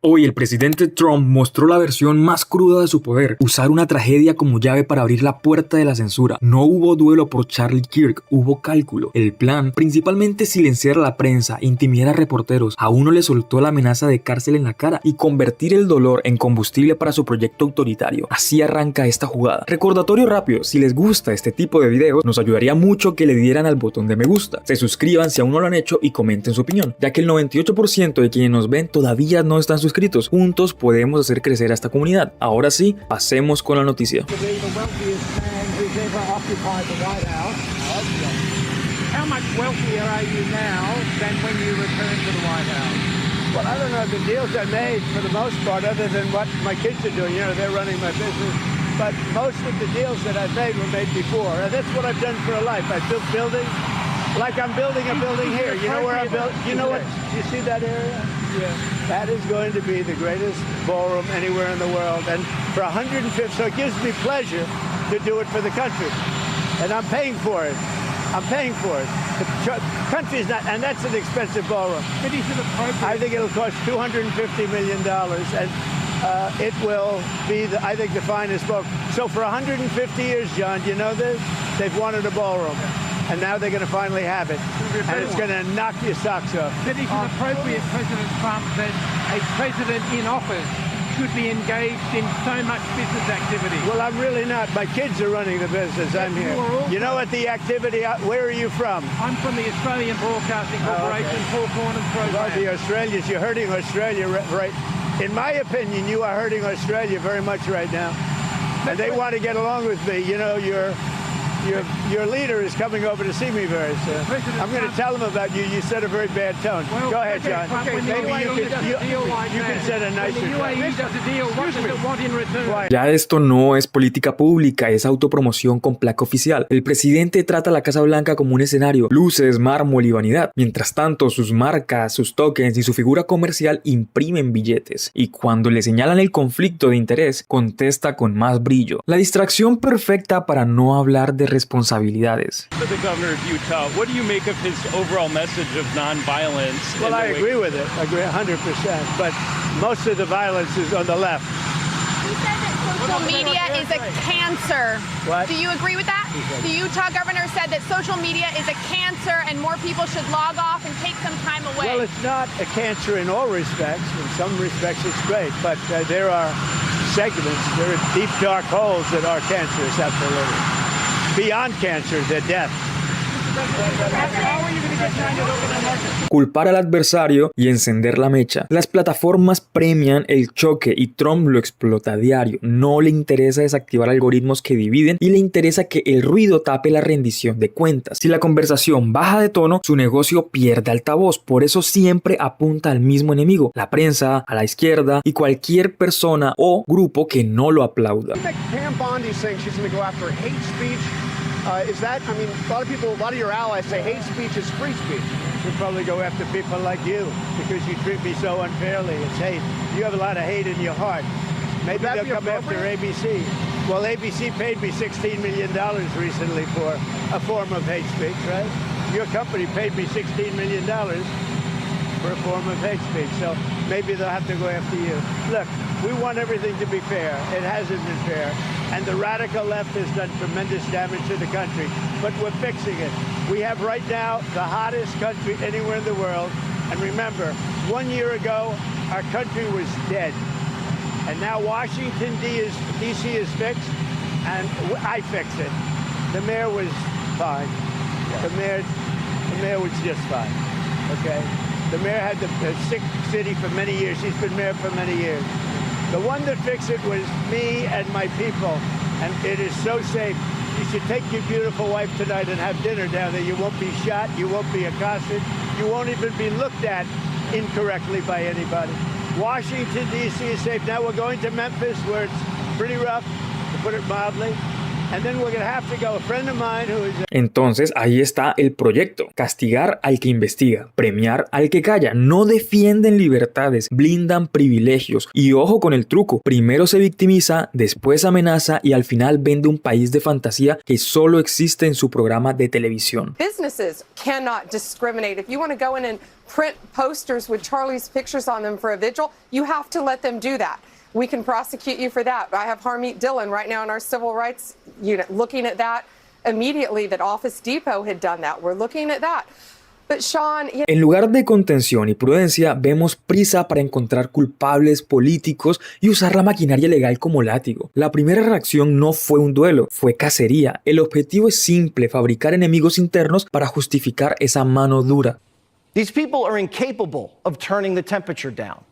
Hoy el presidente Trump mostró la versión más cruda de su poder, usar una tragedia como llave para abrir la puerta de la censura. No hubo duelo por Charlie Kirk, hubo cálculo. El plan, principalmente silenciar a la prensa, intimidar a reporteros, a uno le soltó la amenaza de cárcel en la cara y convertir el dolor en combustible para su proyecto autoritario. Así arranca esta jugada. Recordatorio rápido, si les gusta este tipo de videos, nos ayudaría mucho que le dieran al botón de me gusta, se suscriban si aún no lo han hecho y comenten su opinión, ya que el 98% de quienes nos ven todavía no están suscritos. Juntos podemos hacer crecer a esta comunidad. Ahora sí, pasemos con la noticia. Well, I don't know the deals I made for the most part, other than what my kids are doing. You know, they're running my business. But most of the deals that I've made were made before. And that's what I've done for a life. I've built buildings, like I'm building a building here. You know where I'm building? You know what? You see that area? Yeah. That is going to be the greatest ballroom anywhere in the world. And for 150, so it gives me pleasure to do it for the country. And I'm paying for it. I'm paying for it. The country's not, and that's an expensive ballroom. I think it'll cost $250 million, and it will be, I think, the finest ballroom. So for 150 years, John, you know this? They've wanted a ballroom, and now they're going to finally have it, and it's going to knock your socks off. But is it appropriate, President Trump, that a president in office should be engaged in so much business activity? Well, I'm really not. My kids are running the business. I'm here. You know what the activity, where are you from? I'm from the Australian Broadcasting Corporation, Four Corners program. Well, the Australians, you're hurting Australia, right? In my opinion, you are hurting Australia very much right now. And they want to get along with me. You know, your leader is coming over to see me very soon. I'm going to tell him about you. You set a very bad tone. Well, go ahead, John. Maybe you can set a nicer tone. UAE does a deal. What does it want in return? Ya esto no es política pública, es autopromoción con placa oficial. El presidente trata a la Casa Blanca como un escenario, luces, mármol y vanidad. Mientras tanto, sus marcas, sus tokens y su figura comercial imprimen billetes. Y cuando le señalan el conflicto de interés, contesta con más brillo. La distracción perfecta para no hablar de responsabilidades. For the governor of Utah, what do you make of his overall message of nonviolence? Well, I agree with it. I agree 100%. But most of the violence is on the left. He said that social media is a cancer. What? Do you agree with that? The Utah governor said that social media is a cancer and more people should log off and take some time away. Well, it's not a cancer in all respects. In some respects, it's great. But there are segments, there are deep, dark holes that are cancerous, absolutely. Beyond cancer, they're death. Culpar al adversario y encender la mecha. Las plataformas premian el choque y Trump lo explota a diario. No le interesa desactivar algoritmos que dividen y le interesa que el ruido tape la rendición de cuentas. Si la conversación baja de tono, su negocio pierde altavoz. Por eso siempre apunta al mismo enemigo, la prensa, a la izquierda y cualquier persona o grupo que no lo aplauda. Pam Bondi saying she's going to go after hate speech. Is that, I mean, a lot of your allies say hate speech is free speech. Should probably go after people like you because you treat me so unfairly. It's hate. You have a lot of hate in your heart. Maybe they'll come after ABC. Well, ABC paid me $16 million recently for a form of hate speech, right? Your company paid me $16 million for a form of hate speech. So maybe they'll have to go after you. Look, we want everything to be fair. It hasn't been fair. And the radical left has done tremendous damage to the country. But we're fixing it. We have right now the hottest country anywhere in the world. And remember, 1 year ago, our country was dead. And now Washington, D.C. is fixed, and I fixed it. The mayor was fine. The mayor was just fine, okay? The mayor had the sick city for many years. He's been mayor for many years. The one that fixed it was me and my people, and it is so safe. You should take your beautiful wife tonight and have dinner down there. You won't be shot, you won't be accosted, you won't even be looked at incorrectly by anybody. Washington, D.C. is safe. Now we're going to Memphis, where it's pretty rough, to put it mildly. And then we're going to have to go. A friend of mine who is Entonces ahí está el proyecto: castigar al que investiga, premiar al que calla. No defienden libertades, blindan privilegios. Y ojo con el truco: primero se victimiza, después amenaza y al final vende un país de fantasía que solo existe en su programa de televisión. Businesses cannot discriminate. If you want to go in and print posters with Charlie's pictures on them for a vigil, you have to let them do that. We can prosecute you for that. I have Harmeet Dillon right now in our civil rights unit looking at that immediately, that Office Depot had done that. We're looking at that. But Sean, En lugar de contención y prudencia, vemos prisa para encontrar culpables políticos y usar la maquinaria legal como látigo. La primera reacción no fue un duelo, fue cacería. El objetivo es simple: fabricar enemigos internos para justificar esa mano dura. These people are incapable of turning the temperature down.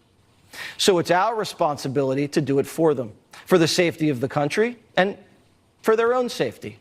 So it's our responsibility to do it for them, for the safety of the country and for their own safety.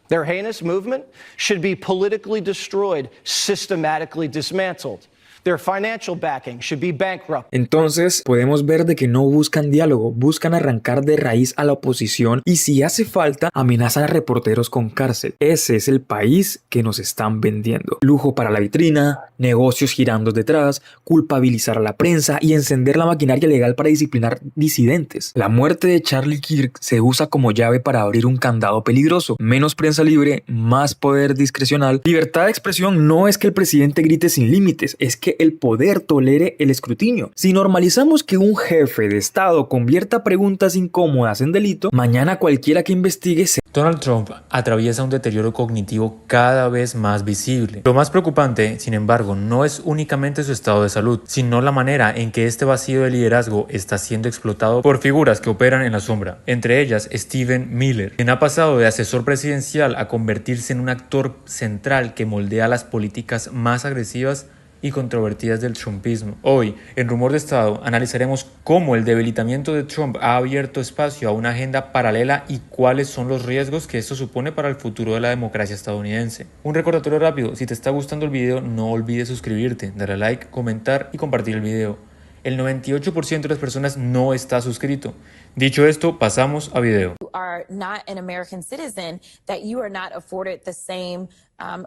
Their heinous movement should be politically destroyed, systematically dismantled. Their financial backing should be bankrupt. Entonces podemos ver de que no buscan diálogo, buscan arrancar de raíz a la oposición y si hace falta amenazan a reporteros con cárcel. Ese es el país que nos están vendiendo. Lujo para la vitrina, negocios girando detrás, culpabilizar a la prensa y encender la maquinaria legal para disciplinar disidentes. La muerte de Charlie Kirk se usa como llave para abrir un candado peligroso: menos prensa libre, más poder discrecional. Libertad de expresión no es que el presidente grite sin límites, es que el poder tolere el escrutinio. Si normalizamos que un jefe de Estado convierta preguntas incómodas en delito, mañana cualquiera que investigue se... Donald Trump atraviesa un deterioro cognitivo cada vez más visible. Lo más preocupante, sin embargo, no es únicamente su estado de salud, sino la manera en que este vacío de liderazgo está siendo explotado por figuras que operan en la sombra, entre ellas Stephen Miller, quien ha pasado de asesor presidencial a convertirse en un actor central que moldea las políticas más agresivas y controvertidas del trumpismo. Hoy, en Rumor de Estado, analizaremos cómo el debilitamiento de Trump ha abierto espacio a una agenda paralela y cuáles son los riesgos que esto supone para el futuro de la democracia estadounidense. Un recordatorio rápido: si te está gustando el video, no olvides suscribirte, darle like, comentar y compartir el video. El 98% de las personas no está suscrito. Dicho esto, pasamos a video. You are not an American citizen, that you are not afforded the same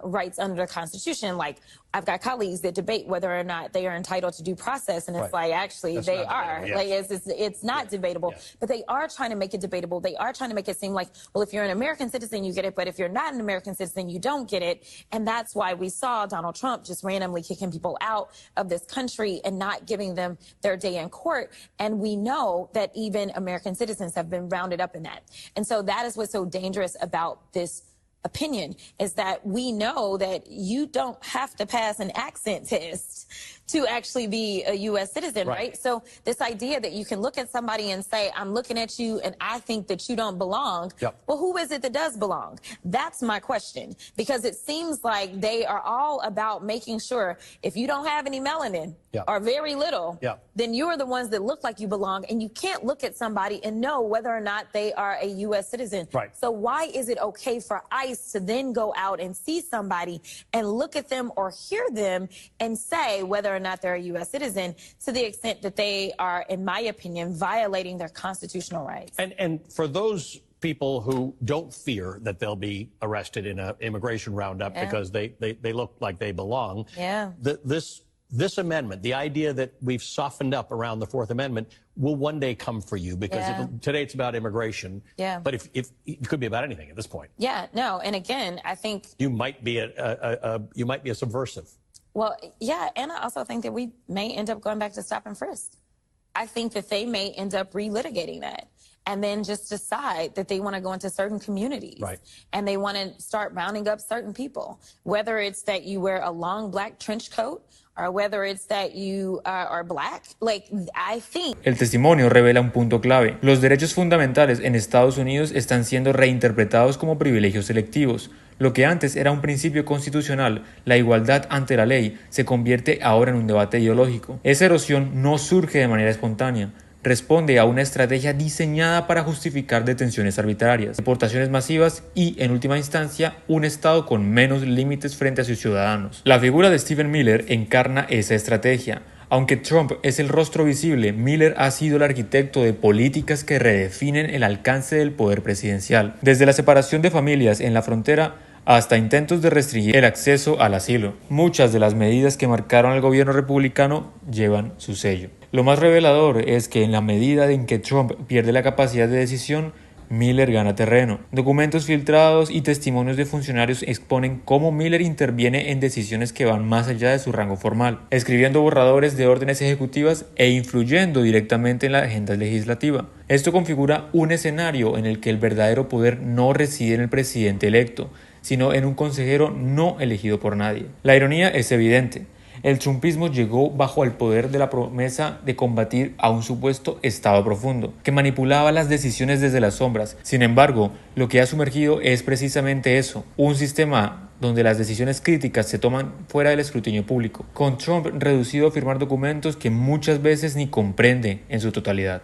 rights under the Constitution. Like, I've got colleagues that debate whether or not they are entitled to due process, and it's like, actually, that's they are. Yes. Like, it's not debatable, yes. But they are trying to make it debatable. They are trying to make it seem like, well, if you're an American citizen, you get it, but if you're not an American citizen, you don't get it. And that's why we saw Donald Trump just randomly kicking people out of this country and not giving them their day in court. And we know that even American citizens have been rounded up in that. And so that is what's so dangerous about this opinion, is that we know that you don't have to pass an accent test to actually be a U.S. citizen, right? So this idea that you can look at somebody and say, I'm looking at you and I think that you don't belong. Yep. Well, who is it that does belong? That's my question, because it seems like they are all about making sure if you don't have any melanin or very little, then you're the ones that look like you belong, and you can't look at somebody and know whether or not they are a U.S. citizen. Right. So why is it okay for ICE to then go out and see somebody and look at them or hear them and say whether or not they're a U.S. citizen, to the extent that they are, in my opinion, violating their constitutional rights? And for those people who don't fear that they'll be arrested in an immigration roundup because they look like they belong, this amendment, the idea that we've softened up around the Fourth Amendment, will one day come for you, because today it's about immigration. Yeah. But if it could be about anything at this point. Yeah. No. And again, I think you might be a subversive. Well, yeah, and I also think that we may end up going back to stop and frisk. I think that they may end up relitigating that and then just decide that they want to go into certain communities. Right. And they want to start rounding up certain people, whether it's that you wear a long black trench coat or whether it's that you are black. Like, I think... El testimonio revela un punto clave. Los derechos fundamentales en Estados Unidos están siendo reinterpretados como privilegios selectivos. Lo que antes era un principio constitucional, la igualdad ante la ley, se convierte ahora en un debate ideológico. Esa erosión no surge de manera espontánea. Responde a una estrategia diseñada para justificar detenciones arbitrarias, deportaciones masivas y, en última instancia, un Estado con menos límites frente a sus ciudadanos. La figura de Stephen Miller encarna esa estrategia. Aunque Trump es el rostro visible, Miller ha sido el arquitecto de políticas que redefinen el alcance del poder presidencial, desde la separación de familias en la frontera hasta intentos de restringir el acceso al asilo. Muchas de las medidas que marcaron al gobierno republicano llevan su sello. Lo más revelador es que en la medida en que Trump pierde la capacidad de decisión, Miller gana terreno. Documentos filtrados y testimonios de funcionarios exponen cómo Miller interviene en decisiones que van más allá de su rango formal, escribiendo borradores de órdenes ejecutivas e influyendo directamente en la agenda legislativa. Esto configura un escenario en el que el verdadero poder no reside en el presidente electo, sino en un consejero no elegido por nadie. La ironía es evidente. El trumpismo llegó bajo el poder de la promesa de combatir a un supuesto Estado profundo, que manipulaba las decisiones desde las sombras. Sin embargo, lo que ha sumergido es precisamente eso, un sistema donde las decisiones críticas se toman fuera del escrutinio público, con Trump reducido a firmar documentos que muchas veces ni comprende en su totalidad.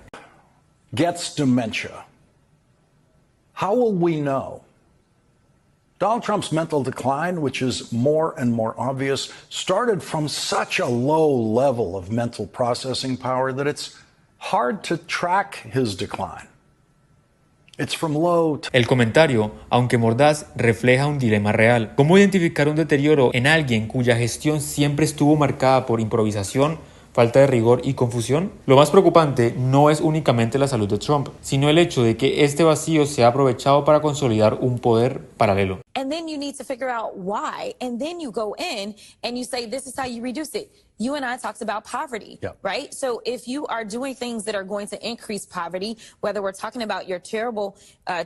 Gets dementia. How will we know? Donald Trump's mental decline, which is more and more obvious, started from such a low level of mental processing power that it's hard to track his decline. It's from low to... El comentario, aunque mordaz, refleja un dilema real. ¿Cómo identificar un deterioro en alguien cuya gestión siempre estuvo marcada por improvisación, falta de rigor y confusión? Lo más preocupante no es únicamente la salud de Trump, sino el hecho de que este vacío se ha aprovechado para consolidar un poder paralelo. And then you need to figure out why, and then you go in and you say, this is how you reduce it. You and I talked about poverty, right? So if you are doing things that are going to increase poverty, whether we're talking about your terrible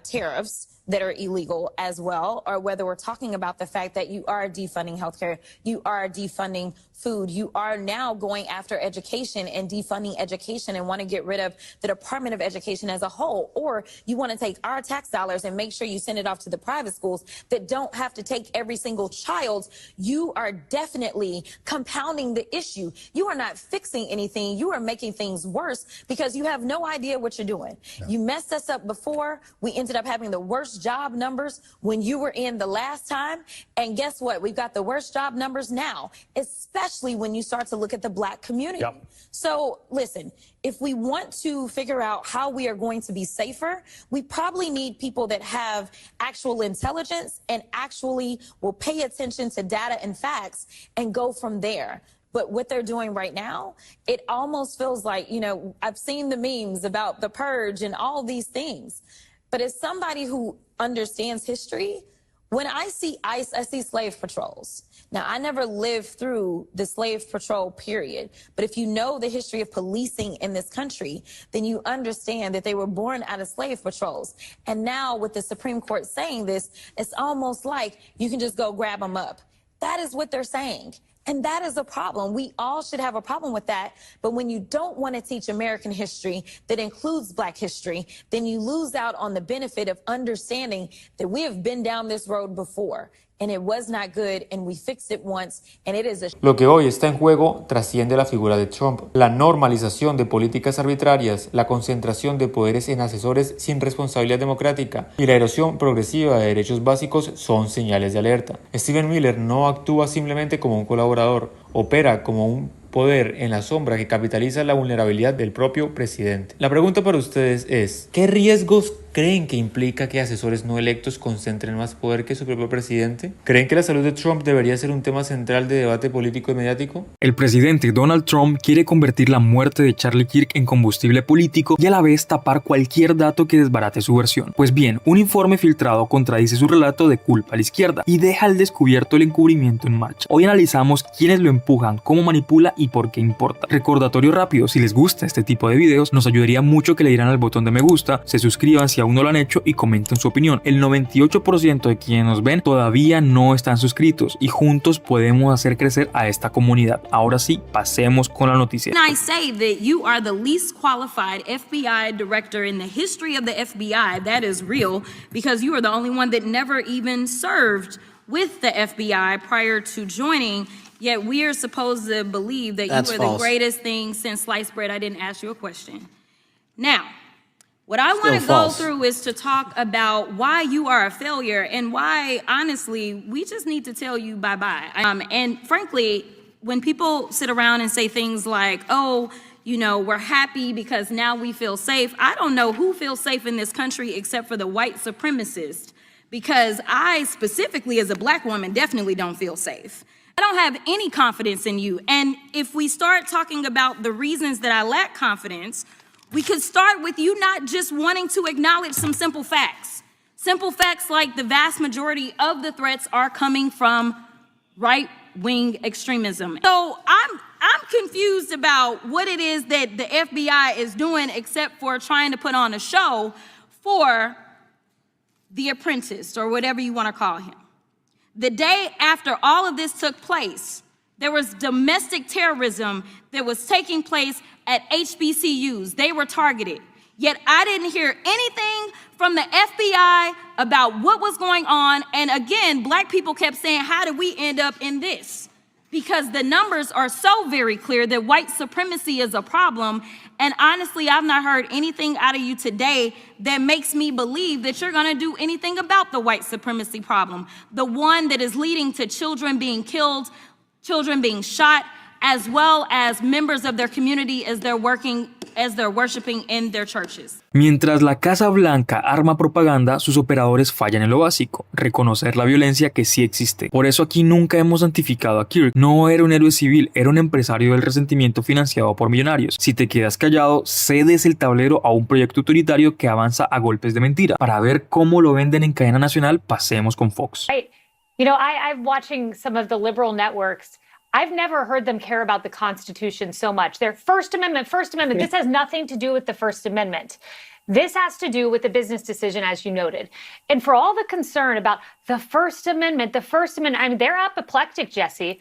tariffs that are illegal as well, or whether we're talking about the fact that you are defunding healthcare, you are defunding food, you are now going after education and defunding education and want to get rid of the Department of Education as a whole, or you want to take our tax dollars and make sure you send it off to the private schools that don't have to take every single child, you are definitely compounding the issue. You are not fixing anything. You are making things worse because you have no idea what you're doing. No. You messed us up before. We ended up having the worst job numbers when you were in the last time. And guess what? We've got the worst job numbers now, especially when you start to look at the Black community. Yep. So listen, if we want to figure out how we are going to be safer, we probably need people that have actual intelligence and actually will pay attention to data and facts and go from there. But what they're doing right now, it almost feels like, you know, I've seen the memes about the purge and all these things. But as somebody who understands history, when I see ICE, I see slave patrols. Now, I never lived through the slave patrol period, but if you know the history of policing in this country, then you understand that they were born out of slave patrols. And now with the Supreme Court saying this, it's almost like you can just go grab them up. That is what they're saying. And that is a problem. We all should have a problem with that. But when you don't want to teach American history that includes Black history, then you lose out on the benefit of understanding that we have been down this road before. And it was not good, and we fixed it once, and it is a... Lo que hoy está en juego trasciende la figura de Trump. La normalización de políticas arbitrarias, la concentración de poderes en asesores sin responsabilidad democrática y la erosión progresiva de derechos básicos son señales de alerta. Stephen Miller no actúa simplemente como un colaborador, opera como un poder en la sombra que capitaliza la vulnerabilidad del propio presidente. La pregunta para ustedes es, ¿qué riesgos creen que implica que asesores no electos concentren más poder que su propio presidente? ¿Creen que la salud de Trump debería ser un tema central de debate político y mediático? El presidente Donald Trump quiere convertir la muerte de Charlie Kirk en combustible político y a la vez tapar cualquier dato que desbarate su versión. Pues bien, un informe filtrado contradice su relato de culpa a la izquierda y deja al descubierto el encubrimiento en marcha. Hoy analizamos quiénes lo empujan, cómo manipula y por qué importa. Recordatorio rápido, si les gusta este tipo de videos, nos ayudaría mucho que le dieran al botón de me gusta, se suscriban si aún no lo han hecho y comenten su opinión. El 98% de quienes nos ven todavía no están suscritos y juntos podemos hacer crecer a esta comunidad. Ahora sí, pasemos con la noticia. I say that you are the least qualified FBI director in the history of the FBI. That is real because you are the only one that never even served with the FBI prior to joining. Yet we are supposed to believe that you are the greatest thing since sliced bread. I didn't ask you a question. Now, what I want to go through is to talk about why you are a failure and why, honestly, we just need to tell you bye-bye. And frankly, when people sit around and say things like, oh, you know, we're happy because now we feel safe. I don't know who feels safe in this country except for the white supremacists, because I specifically as a black woman definitely don't feel safe. I don't have any confidence in you. And if we start talking about the reasons that I lack confidence, we could start with you not just wanting to acknowledge some simple facts. Simple facts like the vast majority of the threats are coming from right-wing extremism. So I'm confused about what it is that the FBI is doing except for trying to put on a show for The Apprentice, or whatever you want to call him. The day after all of this took place, there was domestic terrorism that was taking place at HBCUs. They were targeted. Yet I didn't hear anything from the FBI about what was going on. And again, black people kept saying, how did we end up in this? Because the numbers are so very clear that white supremacy is a problem. And honestly, I've not heard anything out of you today that makes me believe that you're gonna do anything about the white supremacy problem. The one that is leading to children being killed, children being shot, as well as members of their community as they're worshiping in their churches. Mientras la Casa Blanca arma propaganda, sus operadores fallan en lo básico, reconocer la violencia que sí existe. Por eso aquí nunca hemos santificado a Kirk. No era un héroe civil, era un empresario del resentimiento financiado por millonarios. Si te quedas callado, cedes el tablero a un proyecto autoritario que avanza a golpes de mentira. Para ver cómo lo venden en cadena nacional, pasemos con Fox. Right. You know, I'm watching some of the liberal networks. I've never heard them care about the Constitution so much. Their First Amendment. This has nothing to do with the First Amendment. This has to do with the business decision, as you noted. And for all the concern about the First Amendment, I mean, they're apoplectic, Jesse.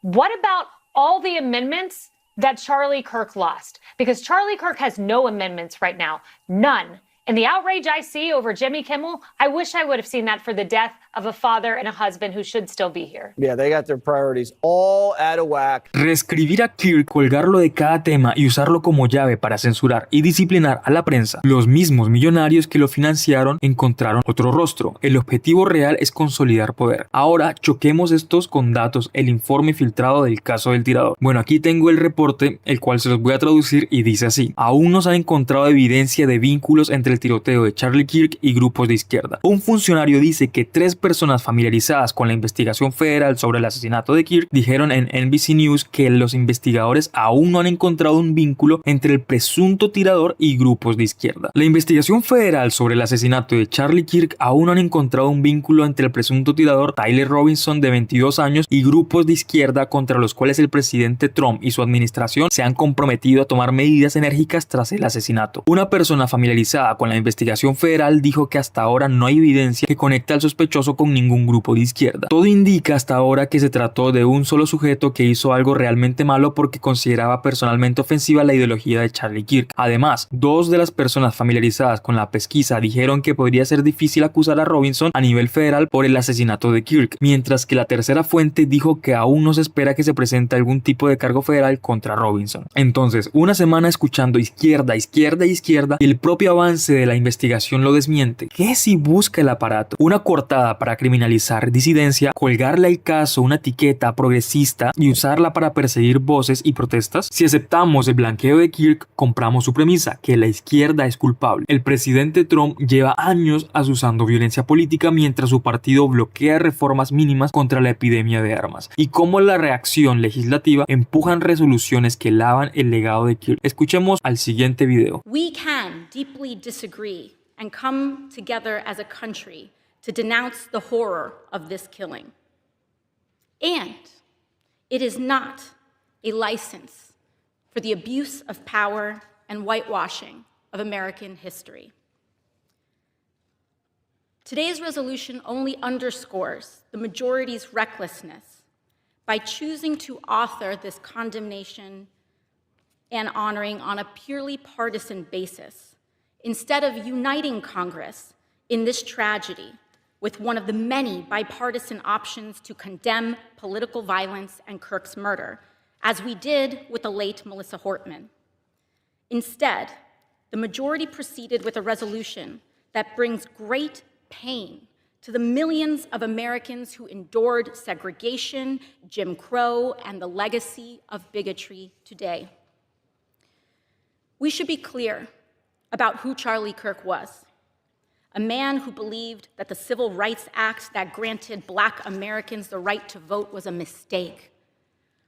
What about all the amendments that Charlie Kirk lost? Because Charlie Kirk has no amendments right now, none. And the outrage I see over Jimmy Kimmel, I wish I would have seen that for the death of a father and a husband who should still be here. Yeah, they got their priorities all out of whack. Reescribir a Kirk, colgarlo de cada tema y usarlo como llave para censurar y disciplinar a la prensa. Los mismos millonarios que lo financiaron encontraron otro rostro. El objetivo real es consolidar poder. Ahora choquemos estos con datos, el informe filtrado del caso del tirador. Bueno, aquí tengo el reporte, el cual se los voy a traducir y dice así. Aún no se ha encontrado evidencia de vínculos entre el tiroteo de Charlie Kirk y grupos de izquierda. Un funcionario dice que 3 personas familiarizadas con la investigación federal sobre el asesinato de Kirk dijeron en NBC News que los investigadores aún no han encontrado un vínculo entre el presunto tirador y grupos de izquierda. La investigación federal sobre el asesinato de Charlie Kirk aún no han encontrado un vínculo entre el presunto tirador Tyler Robinson, de 22 años, y grupos de izquierda contra los cuales el presidente Trump y su administración se han comprometido a tomar medidas enérgicas tras el asesinato. Una persona familiarizada con la investigación federal dijo que hasta ahora no hay evidencia que conecte al sospechoso con ningún grupo de izquierda. Todo indica hasta ahora que se trató de un solo sujeto que hizo algo realmente malo porque consideraba personalmente ofensiva la ideología de Charlie Kirk. Además, 2 de las personas familiarizadas con la pesquisa dijeron que podría ser difícil acusar a Robinson a nivel federal por el asesinato de Kirk, mientras que la tercera fuente dijo que aún no se espera que se presente algún tipo de cargo federal contra Robinson. Entonces, una semana escuchando izquierda y el propio avance de la investigación lo desmiente. ¿Qué si busca el aparato? Una coartada para criminalizar disidencia, colgarle al caso una etiqueta progresista y usarla para perseguir voces y protestas. Si aceptamos el blanqueo de Kirk, compramos su premisa, que la izquierda es culpable. El presidente Trump lleva años asusando violencia política mientras su partido bloquea reformas mínimas contra la epidemia de armas. Y cómo la reacción legislativa empujan resoluciones que lavan el legado de Kirk. Escuchemos al siguiente video. We can deeply disagree and come together as a country to denounce the horror of this killing. And it is not a license for the abuse of power and whitewashing of American history. Today's resolution only underscores the majority's recklessness by choosing to author this condemnation and honoring on a purely partisan basis, instead of uniting Congress in this tragedy with one of the many bipartisan options to condemn political violence and Kirk's murder, as we did with the late Melissa Hortman. Instead, the majority proceeded with a resolution that brings great pain to the millions of Americans who endured segregation, Jim Crow, and the legacy of bigotry today. We should be clear about who Charlie Kirk was. A man who believed that the Civil Rights Act that granted Black Americans the right to vote was a mistake,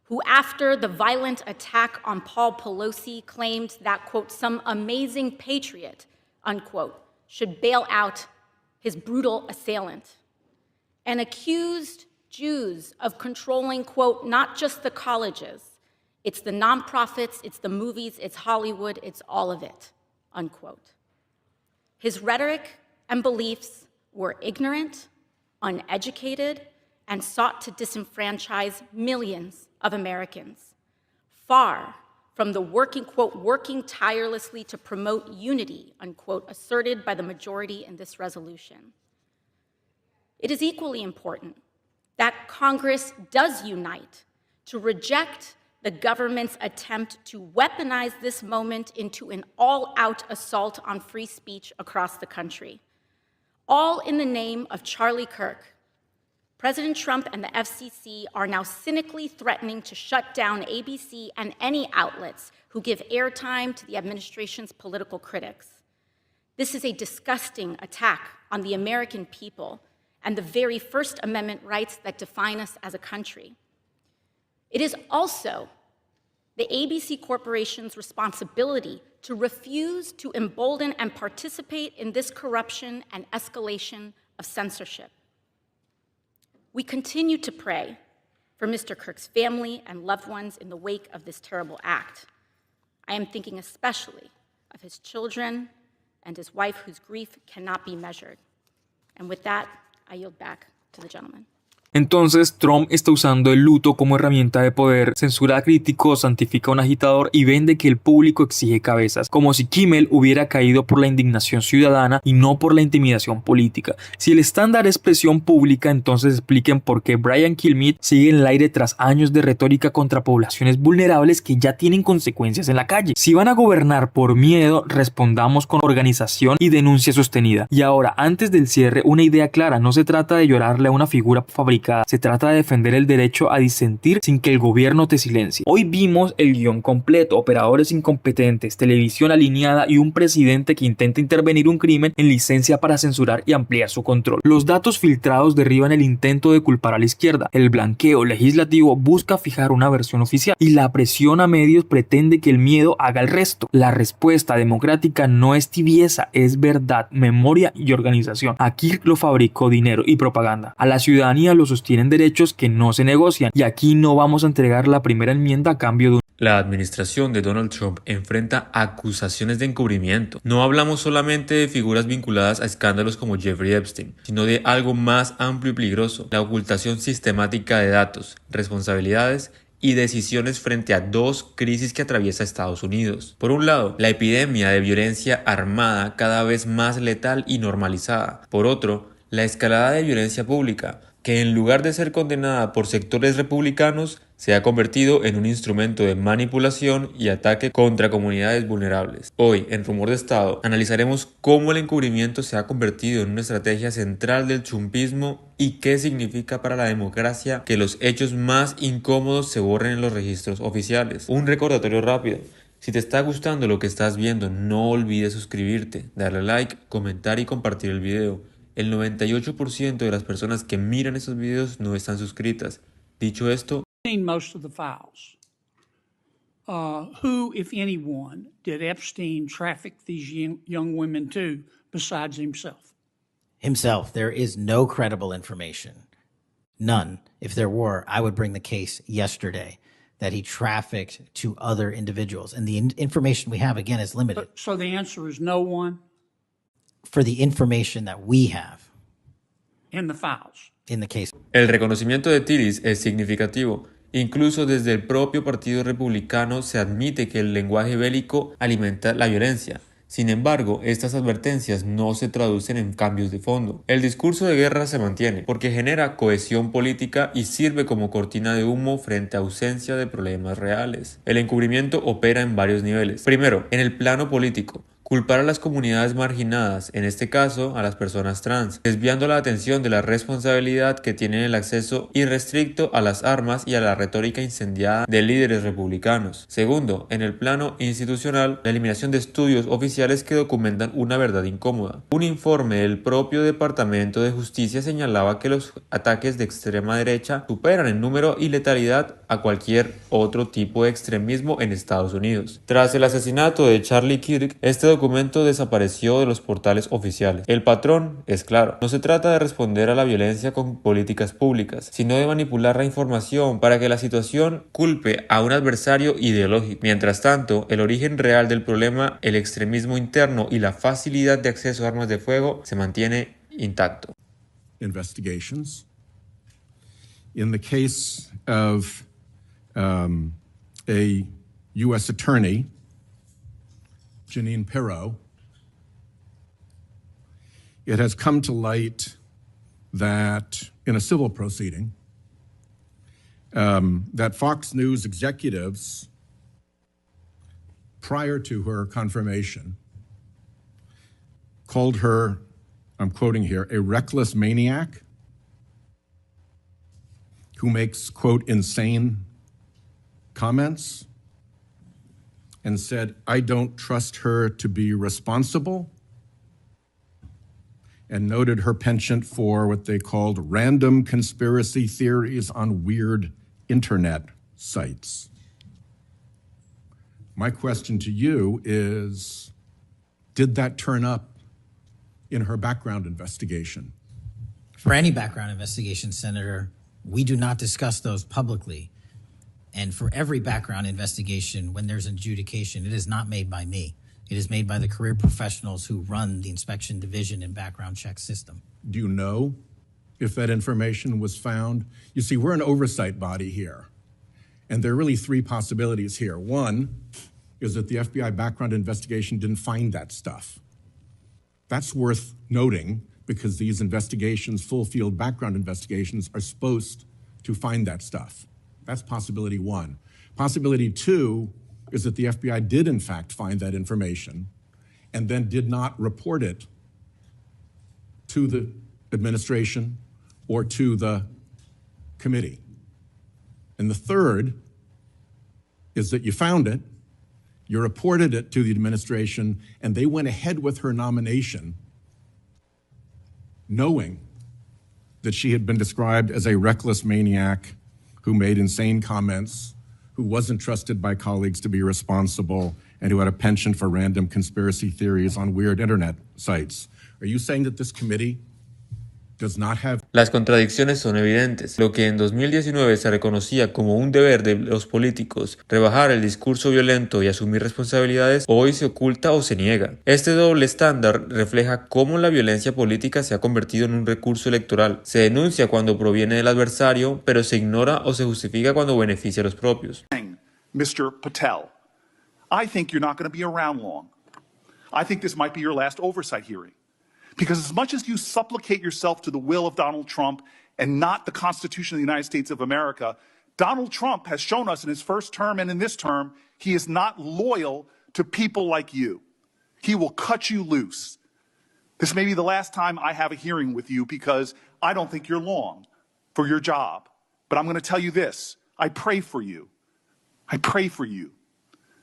who after the violent attack on Paul Pelosi claimed that, quote, some amazing patriot, unquote, should bail out his brutal assailant, and accused Jews of controlling, quote, not just the colleges, it's the nonprofits, it's the movies, it's Hollywood, it's all of it, unquote. His rhetoric and beliefs were ignorant, uneducated, and sought to disenfranchise millions of Americans, far from the working tirelessly to promote unity, unquote, asserted by the majority in this resolution. It is equally important that Congress does unite to reject the government's attempt to weaponize this moment into an all-out assault on free speech across the country, all in the name of Charlie Kirk. President Trump and the FCC are now cynically threatening to shut down ABC and any outlets who give airtime to the administration's political critics. This is a disgusting attack on the American people and the very First Amendment rights that define us as a country. It is also the ABC Corporation's responsibility to refuse to embolden and participate in this corruption and escalation of censorship. We continue to pray for Mr. Kirk's family and loved ones in the wake of this terrible act. I am thinking especially of his children and his wife, whose grief cannot be measured. And with that, I yield back to the gentleman. Entonces Trump está usando el luto como herramienta de poder, censura a críticos, santifica a un agitador y vende que el público exige cabezas, como si Kimmel hubiera caído por la indignación ciudadana y no por la intimidación política. Si el estándar es presión pública, entonces expliquen por qué Brian Kilmeade sigue en el aire tras años de retórica contra poblaciones vulnerables que ya tienen consecuencias en la calle. Si van a gobernar por miedo, respondamos con organización y denuncia sostenida. Y ahora, antes del cierre, una idea clara: no se trata de llorarle a una figura fabricada, se trata de defender el derecho a disentir sin que el gobierno te silencie. Hoy vimos el guión completo: operadores incompetentes, televisión alineada y un presidente que intenta intervenir un crimen en licencia para censurar y ampliar su control. Los datos filtrados derriban el intento de culpar a la izquierda. El blanqueo legislativo busca fijar una versión oficial y la presión a medios pretende que el miedo haga el resto. La respuesta democrática no es tibieza, es verdad, memoria y organización. Aquí lo fabricó dinero y propaganda. A la ciudadanía lo sostienen derechos que no se negocian, y aquí no vamos a entregar la primera enmienda a cambio de un... La administración de Donald Trump enfrenta acusaciones de encubrimiento. No hablamos solamente de figuras vinculadas a escándalos como Jeffrey Epstein, sino de algo más amplio y peligroso: la ocultación sistemática de datos, responsabilidades y decisiones frente a dos crisis que atraviesa Estados Unidos. Por un lado, la epidemia de violencia armada cada vez más letal y normalizada. Por otro, la escalada de violencia pública, que en lugar de ser condenada por sectores republicanos, se ha convertido en un instrumento de manipulación y ataque contra comunidades vulnerables. Hoy, en Rumor de Estado, analizaremos cómo el encubrimiento se ha convertido en una estrategia central del trumpismo y qué significa para la democracia que los hechos más incómodos se borren en los registros oficiales. Un recordatorio rápido: si te está gustando lo que estás viendo, no olvides suscribirte, darle like, comentar y compartir el video. El 98% de las personas que miran estos videos no están suscritas. Dicho esto, most of the files. Who, if anyone, did Epstein traffic these young women to besides himself? Himself. There is no credible information. None. If there were, I would bring the case yesterday that he trafficked to other individuals. And the information we have, again, is limited. So the answer is no one? For the information that we have. In the files. In the case. El reconocimiento de Tillis es significativo. Incluso desde el propio Partido Republicano se admite que el lenguaje bélico alimenta la violencia. Sin embargo, estas advertencias no se traducen en cambios de fondo. El discurso de guerra se mantiene porque genera cohesión política y sirve como cortina de humo frente a ausencia de problemas reales. El encubrimiento opera en varios niveles. Primero, en el plano político, culpar a las comunidades marginadas, en este caso a las personas trans, desviando la atención de la responsabilidad que tienen el acceso irrestricto a las armas y a la retórica incendiada de líderes republicanos. Segundo, en el plano institucional, la eliminación de estudios oficiales que documentan una verdad incómoda. Un informe del propio Departamento de Justicia señalaba que los ataques de extrema derecha superan en número y letalidad a cualquier otro tipo de extremismo en Estados Unidos. Tras el asesinato de Charlie Kirk, este documento desapareció de los portales oficiales. El patrón es claro, no se trata de responder a la violencia con políticas públicas, sino de manipular la información para que la situación culpe a un adversario ideológico. Mientras tanto, el origen real del problema, el extremismo interno y la facilidad de acceso a armas de fuego se mantiene intacto. Investigations. In the case of a U.S. attorney, Jeanine Pirro, it has come to light that in a civil proceeding, that Fox News executives, prior to her confirmation, called her, I'm quoting here, a reckless maniac who makes, quote, insane comments, and said, I don't trust her to be responsible, and noted her penchant for what they called random conspiracy theories on weird internet sites. My question to you is, did that turn up in her background investigation? For any background investigation, Senator, we do not discuss those publicly. And for every background investigation, when there's an adjudication, it is not made by me. It is made by the career professionals who run the inspection division and background check system. Do you know if that information was found? You see, we're an oversight body here, and there are really three possibilities here. One is that the FBI background investigation didn't find that stuff. That's worth noting because these investigations, full field background investigations, are supposed to find that stuff. That's possibility one. Possibility two is that the FBI did in fact find that information and then did not report it to the administration or to the committee. And the third is that you found it, you reported it to the administration, and they went ahead with her nomination knowing that she had been described as a reckless maniac who made insane comments, who wasn't trusted by colleagues to be responsible, and who had a penchant for random conspiracy theories on weird internet sites. Are you saying that this committee does not have... Las contradicciones son evidentes. Lo que en 2019 se reconocía como un deber de los políticos, rebajar el discurso violento y asumir responsabilidades, hoy se oculta o se niega. Este doble estándar refleja cómo la violencia política se ha convertido en un recurso electoral. Se denuncia cuando proviene del adversario, pero se ignora o se justifica cuando beneficia a los propios. Mr. Patel, I think you're not going to be around long. I think this might be your last oversight hearing. Because as much as you supplicate yourself to the will of Donald Trump and not the Constitution of the United States of America, Donald Trump has shown us in his first term and in this term, he is not loyal to people like you. He will cut you loose. This may be the last time I have a hearing with you because I don't think you're long for your job. But I'm going to tell you this. I pray for you. I pray for you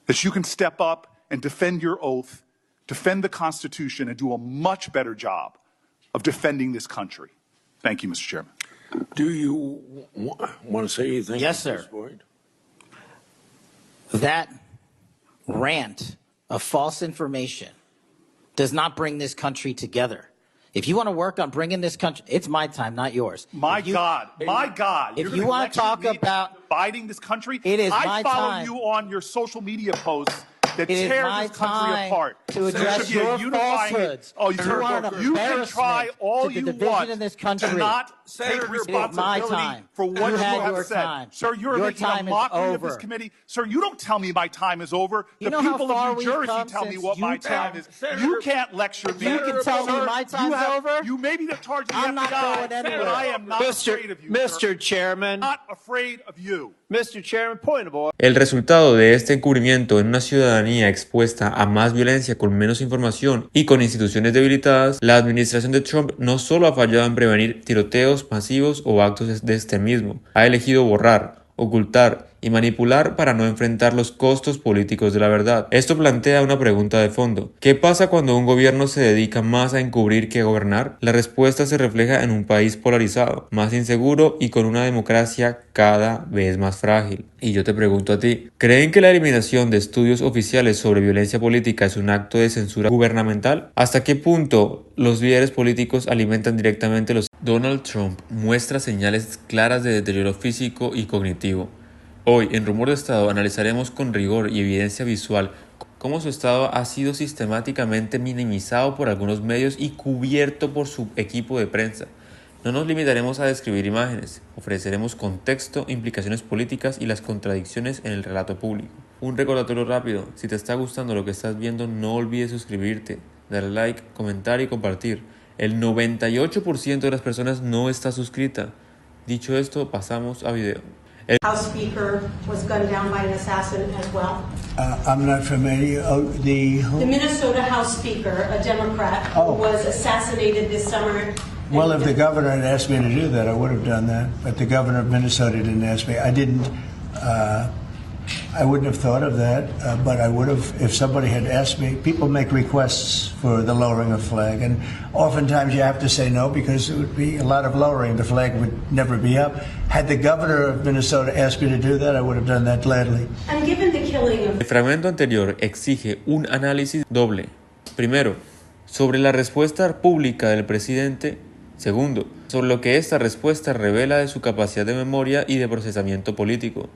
that you can step up and defend your oath, defend the Constitution, and do a much better job of defending this country. Thank you, Mr. Chairman. Do you want to say anything? Yes, sir. That rant of false information does not bring this country together. If you want to work on bringing this country, it's my time, not yours. My God. If you want to talk about dividing this country, it is I my follow time. you on your social media posts that It is tear my this country time apart. to address There should be a your unifying- falsehoods. Oh, You are an you can try embarrassment all to the you division want in this country. to not Senator, take it is my responsibility time. for what You you had have your said. time. Sir, you're Your making a time is mockery of this over. committee. Sir, you don't tell me my time is over. You The know how people far of New we've Jersey come tell me since what my you time tell- is. Senator, You can't lecture me. you can tell me Sir, my time's over? You may be the charge of the I'm not FBI, going anywhere. but I am not afraid of you, Mr. Chairman. Not afraid of you. Mr. Chairman, point of order. El resultado de este encubrimiento en una ciudadanía ciudadanía expuesta a más violencia con menos información y con instituciones debilitadas, la administración de Trump no solo ha fallado en prevenir tiroteos masivos o actos de extremismo, ha elegido borrar, ocultar y manipular para no enfrentar los costos políticos de la verdad. Esto plantea una pregunta de fondo. ¿Qué pasa cuando un gobierno se dedica más a encubrir que a gobernar? La respuesta se refleja en un país polarizado, más inseguro y con una democracia cada vez más frágil. Y yo te pregunto a ti, ¿creen que la eliminación de estudios oficiales sobre violencia política es un acto de censura gubernamental? ¿Hasta qué punto los líderes políticos alimentan directamente los... Donald Trump muestra señales claras de deterioro físico y cognitivo. Hoy, en Rumor de Estado, analizaremos con rigor y evidencia visual cómo su estado ha sido sistemáticamente minimizado por algunos medios y cubierto por su equipo de prensa. No nos limitaremos a describir imágenes, ofreceremos contexto, implicaciones políticas y las contradicciones en el relato público. Un recordatorio rápido, si te está gustando lo que estás viendo, no olvides suscribirte, darle like, comentar y compartir. El 98% de las personas no está suscrita. Dicho esto, pasamos a video. House Speaker was gunned down by an assassin as well. I'm not familiar. The Minnesota House Speaker, a Democrat, was assassinated this summer. Well, if the governor had asked me to do that, I would have done that. But the governor of Minnesota didn't ask me. I didn't. I wouldn't have thought of that, but I would have if somebody had asked me. People make requests for the lowering of flag, and oftentimes you have to say no because it would be a lot of lowering. The flag would never be up. Had the governor of Minnesota asked me to do that, I would have done that gladly. And given the killing of... El fragmento anterior exige un análisis doble. Primero, sobre la respuesta pública del presidente. Segundo, sobre lo que esta respuesta revela de su capacidad de memoria y de procesamiento político.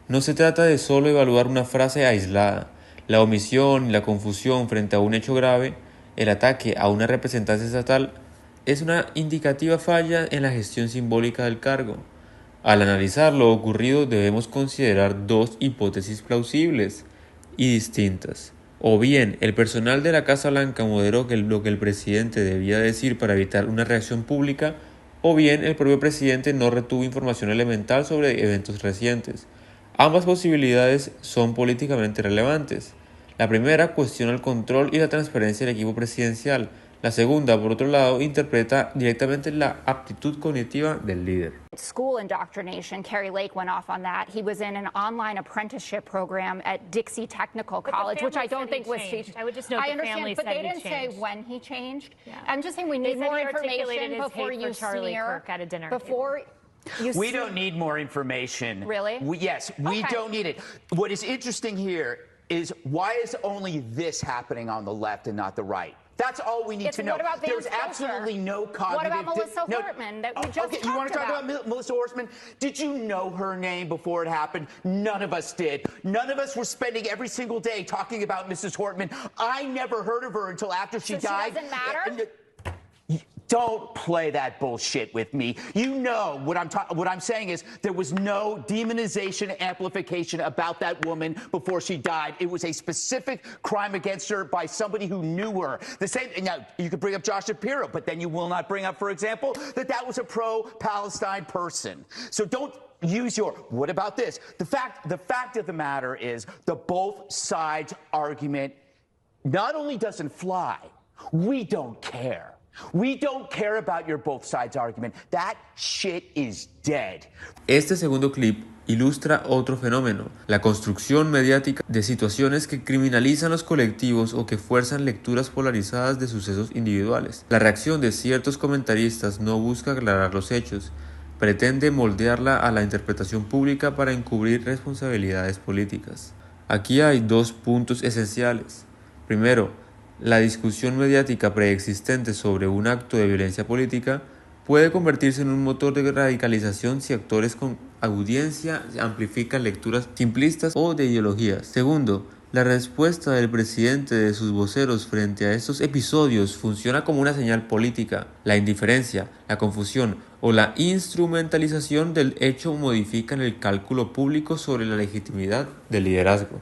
No se trata de solo evaluar una frase aislada. La omisión y la confusión frente a un hecho grave, el ataque a una representación estatal, es una indicativa falla en la gestión simbólica del cargo. Al analizar lo ocurrido debemos considerar dos hipótesis plausibles y distintas. O bien, el personal de la Casa Blanca moderó lo que el presidente debía decir para evitar una reacción pública, o bien el propio presidente no retuvo información elemental sobre eventos recientes. Ambas posibilidades son políticamente relevantes. La primera cuestiona el control y la transparencia del equipo presidencial. La segunda, por otro lado, interpreta directamente la aptitud cognitiva del líder. School indoctrination, Carrie Lake went off on that. He was in an online apprenticeship program at Dixie Technical College, which I don't think was changed. I would just note I the understand, family but said they he didn't say changed. when he changed. Yeah. I'm just saying we need They said more he articulated information his before hate you for Charlie smear. Kirk at a dinner. Before you we don't need more information. Really? Yes, we don't need it. What is interesting here is why is only this happening on the left and not the right? That's all we need to know. What about There's Vance absolutely Stroser? no cognitive... What about Melissa Hortman that we just talked about? You want to talk about Melissa Hortman? Did you know her name before it happened? None of us did. None of us were spending every single day talking about Mrs. Hortman. I never heard of her until after she died. She doesn't matter? Don't play that bullshit with me. You know what I'm saying is there was no demonization, amplification about that woman before she died. It was a specific crime against her by somebody who knew her. The same. Now you could bring up Josh Shapiro, but then you will not bring up, for example, that was a pro-Palestine person. So don't use your. What about this? The fact of the matter is the both sides argument not only doesn't fly, we don't care. We don't care about your both sides argument. That shit is dead. Este segundo clip ilustra otro fenómeno, la construcción mediática de situaciones que criminalizan los colectivos o que fuerzan lecturas polarizadas de sucesos individuales. La reacción de ciertos comentaristas no busca aclarar los hechos, pretende moldearla a la interpretación pública para encubrir responsabilidades políticas. Aquí hay dos puntos esenciales. Primero, la discusión mediática preexistente sobre un acto de violencia política puede convertirse en un motor de radicalización si actores con audiencia amplifican lecturas simplistas o de ideologías. Segundo, la respuesta del presidente de sus voceros frente a estos episodios funciona como una señal política. La indiferencia, la confusión o la instrumentalización del hecho modifican el cálculo público sobre la legitimidad del liderazgo.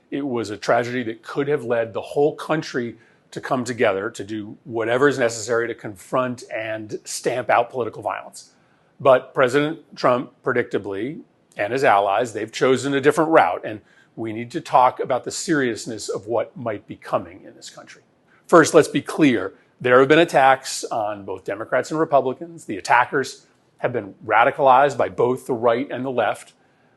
It was a tragedy that could have led the whole country to come together to do whatever is necessary to confront and stamp out political violence. But President Trump, predictably, and his allies, they've chosen a different route. And we need to talk about the seriousness of what might be coming in this country. First, let's be clear. There have been attacks on both Democrats and Republicans. The attackers have been radicalized by both the right and the left.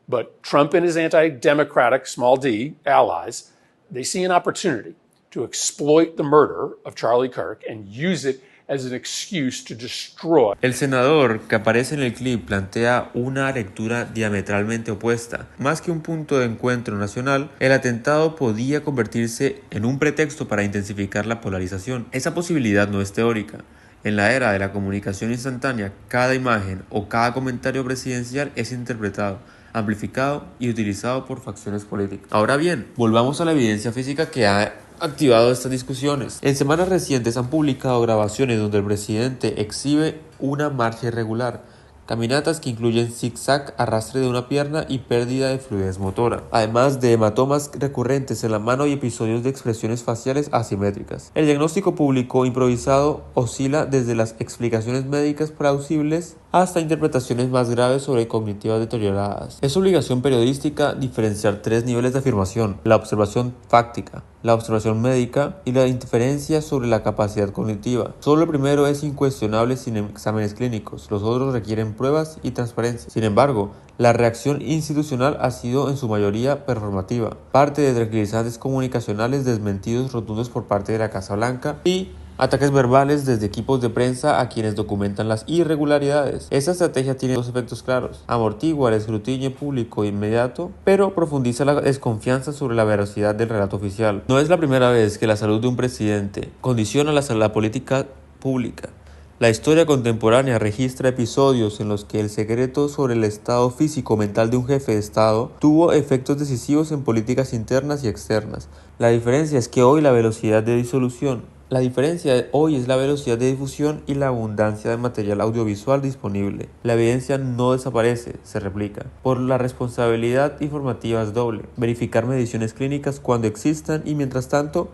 But Trump and his anti-democratic, small d, allies, they see an opportunity to exploit the murder of Charlie Kirk and use it as an excuse to destroy. El senador que aparece en el clip plantea una lectura diametralmente opuesta. Más que un punto de encuentro nacional, el atentado podía convertirse en un pretexto para intensificar la polarización. Esa posibilidad no es teórica. En la era de la comunicación instantánea, cada imagen o cada comentario presidencial es interpretado, amplificado y utilizado por facciones políticas. Ahora bien, volvamos a la evidencia física que ha activado estas discusiones. En semanas recientes han publicado grabaciones donde el presidente exhibe una marcha irregular, caminatas que incluyen zigzag, arrastre de una pierna y pérdida de fluidez motora, además de hematomas recurrentes en la mano y episodios de expresiones faciales asimétricas. El diagnóstico público improvisado oscila desde las explicaciones médicas plausibles hasta interpretaciones más graves sobre cognitivas deterioradas. Es obligación periodística diferenciar tres niveles de afirmación: la observación fáctica, la observación médica y la inferencia sobre la capacidad cognitiva. Solo el primero es incuestionable sin exámenes clínicos, los otros requieren pruebas y transparencia. Sin embargo, la reacción institucional ha sido en su mayoría performativa, parte de tranquilizantes comunicacionales desmentidos rotundos por parte de la Casa Blanca y ataques verbales desde equipos de prensa a quienes documentan las irregularidades. Esta estrategia tiene dos efectos claros: amortigua el escrutinio público inmediato, pero profundiza la desconfianza sobre la veracidad del relato oficial. No es la primera vez que la salud de un presidente condiciona la política pública. La historia contemporánea registra episodios en los que el secreto sobre el estado físico-mental de un jefe de Estado tuvo efectos decisivos en políticas internas y externas. La diferencia es que hoy la velocidad de disolución La diferencia hoy es la velocidad de difusión y la abundancia de material audiovisual disponible. La evidencia no desaparece, se replica. Por la responsabilidad informativa es doble: verificar mediciones clínicas cuando existan y, mientras tanto,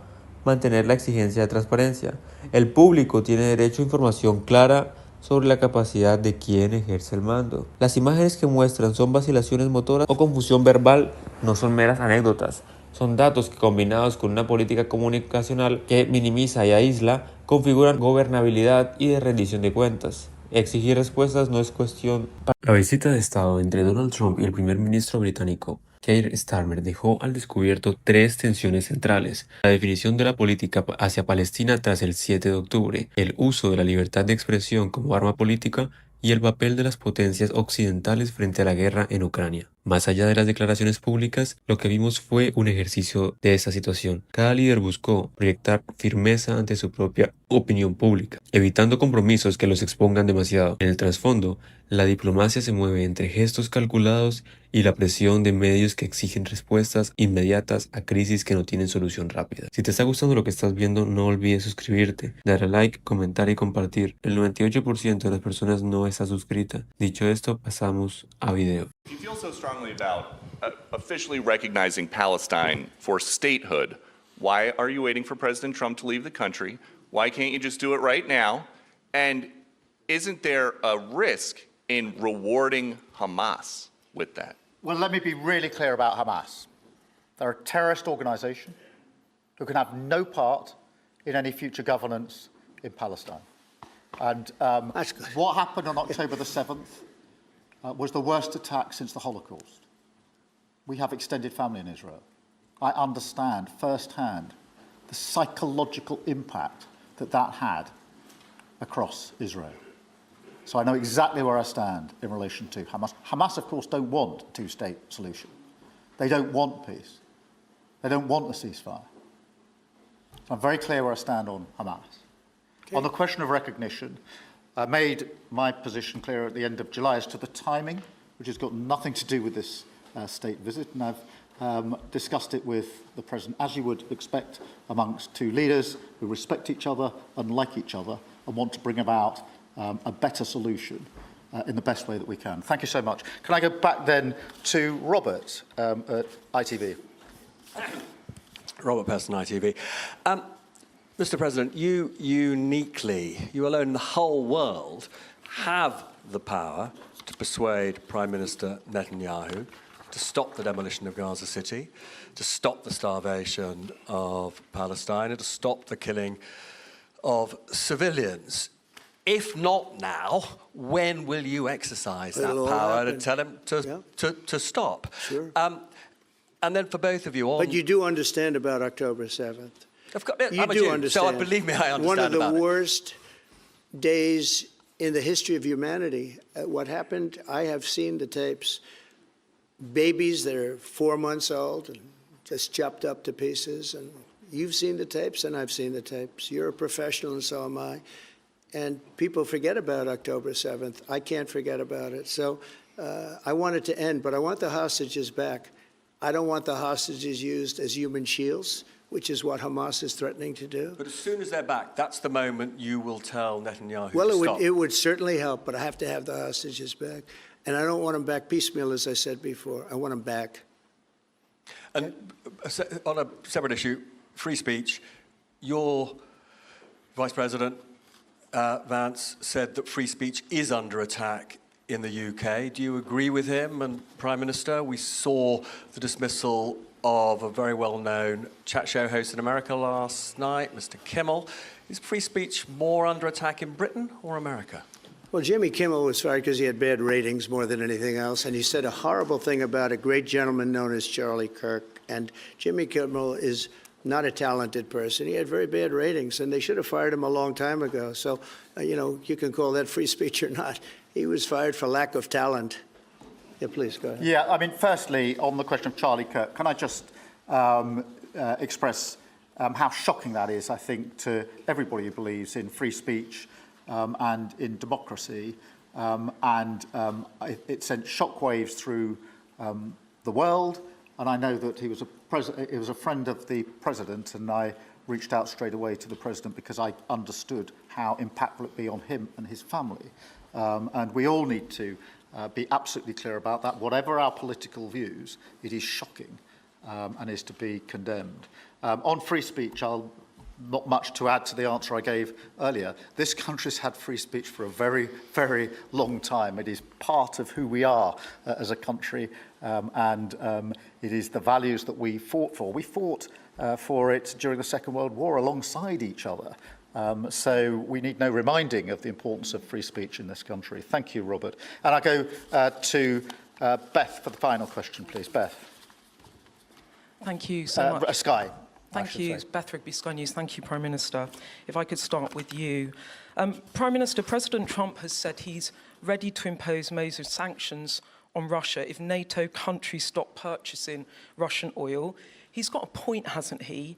mantener la exigencia de transparencia. El público tiene derecho a información clara sobre la capacidad de quien ejerce el mando. Las imágenes que muestran son vacilaciones motoras o confusión verbal, no son meras anécdotas. Son datos que, combinados con una política comunicacional que minimiza y aísla, configuran gobernabilidad y de rendición de cuentas. Exigir respuestas no es cuestión. La visita de Estado entre Donald Trump y el primer ministro británico Keir Starmer dejó al descubierto tres tensiones centrales: la definición de la política hacia Palestina tras el 7 de octubre, el uso de la libertad de expresión como arma política y el papel de las potencias occidentales frente a la guerra en Ucrania. Más allá de las declaraciones públicas, lo que vimos fue un ejercicio de esa situación. Cada líder buscó proyectar firmeza ante su propia opinión pública, evitando compromisos que los expongan demasiado. En el trasfondo, la diplomacia se mueve entre gestos calculados y la presión de medios que exigen respuestas inmediatas a crisis que no tienen solución rápida. Si te está gustando lo que estás viendo, no olvides suscribirte, darle like, comentar y compartir. El 98% de las personas no está suscrita. Dicho esto, pasamos a video. If you feel so strongly about officially recognizing Palestine for statehood, why are you waiting for President Trump to leave the country? Why can't you just do it right now? And isn't there a risk in rewarding Hamas with that? Well, let me be really clear about Hamas. They're a terrorist organization who can have no part in any future governance in Palestine. And what happened on October the 7th was the worst attack since the Holocaust. We have extended family in Israel. I understand firsthand the psychological impact that had across Israel. So I know exactly where I stand in relation to Hamas. Hamas, of course, don't want a two-state solution. They don't want peace. They don't want a ceasefire. So I'm very clear where I stand on Hamas. Okay. On the question of recognition, I made my position clear at the end of July as to the timing, which has got nothing to do with this state visit, and I've discussed it with the President, as you would expect amongst two leaders who respect each other and like each other and want to bring about a better solution in the best way that we can. Thank you so much. Can I go back then to Robert at ITV? Robert Peston, ITV. Mr. President, you uniquely, you alone in the whole world, have the power to persuade Prime Minister Netanyahu to stop the demolition of Gaza City, to stop the starvation of Palestine, and to stop the killing of civilians. If not now, when will you exercise that power to tell him to stop? Sure. And then for both of you on... But you do understand about October 7th. Of course, You do understand. So believe me, I understand One of the about it. worst days in the history of humanity. What happened, I have seen the tapes. Babies that are 4 months old and just chopped up to pieces. And you've seen the tapes and I've seen the tapes. You're a professional and so am I. And people forget about October 7th. I can't forget about it. So I want it to end, but I want the hostages back. I don't want the hostages used as human shields, which is what Hamas is threatening to do. But as soon as they're back, that's the moment you will tell Netanyahu Well, to stop. it would certainly help, but I have to have the hostages back. And I don't want them back piecemeal, as I said before. I want them back. And on a separate issue, free speech, your Vice President, Vance, said that free speech is under attack in the UK. Do you agree with him? And Prime Minister, we saw the dismissal of a very well-known chat show host in America last night, Mr. Kimmel. Is free speech more under attack in Britain or America? Well, Jimmy Kimmel was fired because he had bad ratings more than anything else, and he said a horrible thing about a great gentleman known as Charlie Kirk. And Jimmy Kimmel is not a talented person. He had very bad ratings, and they should have fired him a long time ago. So, you can call that free speech or not. He was fired for lack of talent. Yeah, please, go ahead. Yeah, I mean, firstly, on the question of Charlie Kirk, can I just express how shocking that is, I think, to everybody who believes in free speech and in democracy. It sent shockwaves through the world. And I know that he was a friend of the president, and I reached out straight away to the president because I understood how impactful it'd be on him and his family. And we all need to be absolutely clear about that. Whatever our political views, it is shocking and is to be condemned. On free speech, not much to add to the answer I gave earlier. This country's had free speech for a very, very long time. It is part of who we are as a country, and it is the values that we fought for. We fought for it during the Second World War alongside each other. So we need no reminding of the importance of free speech in this country. Thank you, Robert. And I go to Beth for the final question, please. Beth. Thank you so much. Sky. Thank you, Beth Rigby, Sky News. Thank you, Prime Minister. If I could start with you. Prime Minister, President Trump has said he's ready to impose major sanctions on Russia if NATO countries stop purchasing Russian oil. He's got a point, hasn't he?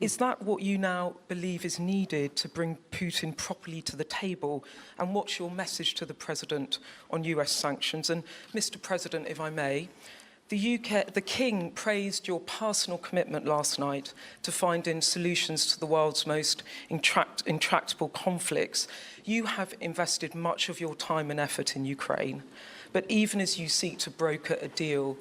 Is that what you now believe is needed to bring Putin properly to the table? And what's your message to the President on US sanctions? And Mr. President, if I may, the King praised your personal commitment last night to finding solutions to the world's most intractable conflicts. You have invested much of your time and effort in Ukraine, but even as you seek to broker a deal,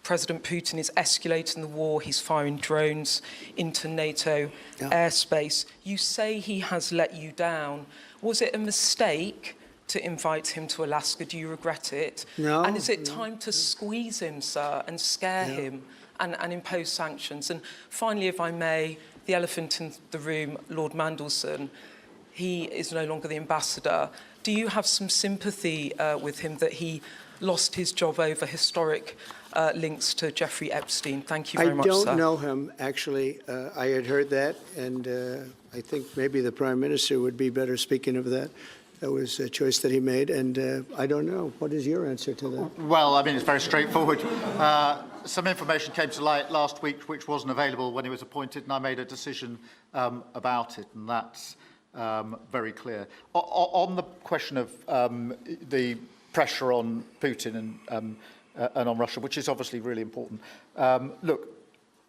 President Putin is escalating the war. He's firing drones into NATO airspace. You say he has let you down. Was it a mistake to invite him to Alaska? Do you regret it? No. And is it time to squeeze him, sir, and scare him and impose sanctions? And finally, if I may, the elephant in the room, Lord Mandelson, he is no longer the ambassador. Do you have some sympathy with him that he lost his job over historic links to Jeffrey Epstein? Thank you very much, sir. I don't know him, actually. I had heard that, and I think maybe the Prime Minister would be better speaking of that. That was a choice that he made, and I don't know. What is your answer to that? Well, I mean, it's very straightforward. Some information came to light last week which wasn't available when he was appointed, and I made a decision about it, and that's very clear. On the question of the pressure on Putin and on Russia, which is obviously really important, look,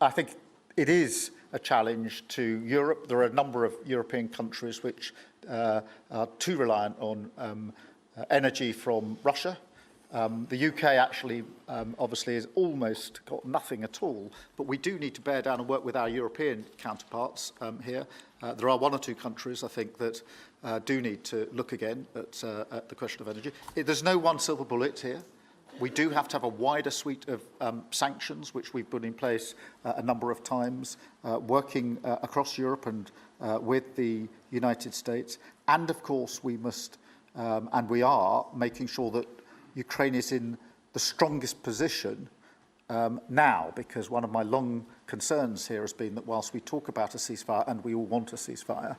I think it is a challenge to Europe. There are a number of European countries which are too reliant on energy from Russia. The UK actually obviously has almost got nothing at all, but we do need to bear down and work with our European counterparts here. There are one or two countries, I think, that do need to look again at the question of energy. There's no one silver bullet here. We do have to have a wider suite of sanctions, which we've put in place a number of times, working across Europe and with the United States. And of course, we must, and we are, making sure that Ukraine is in the strongest position now, because one of my long concerns here has been that whilst we talk about a ceasefire, and we all want a ceasefire,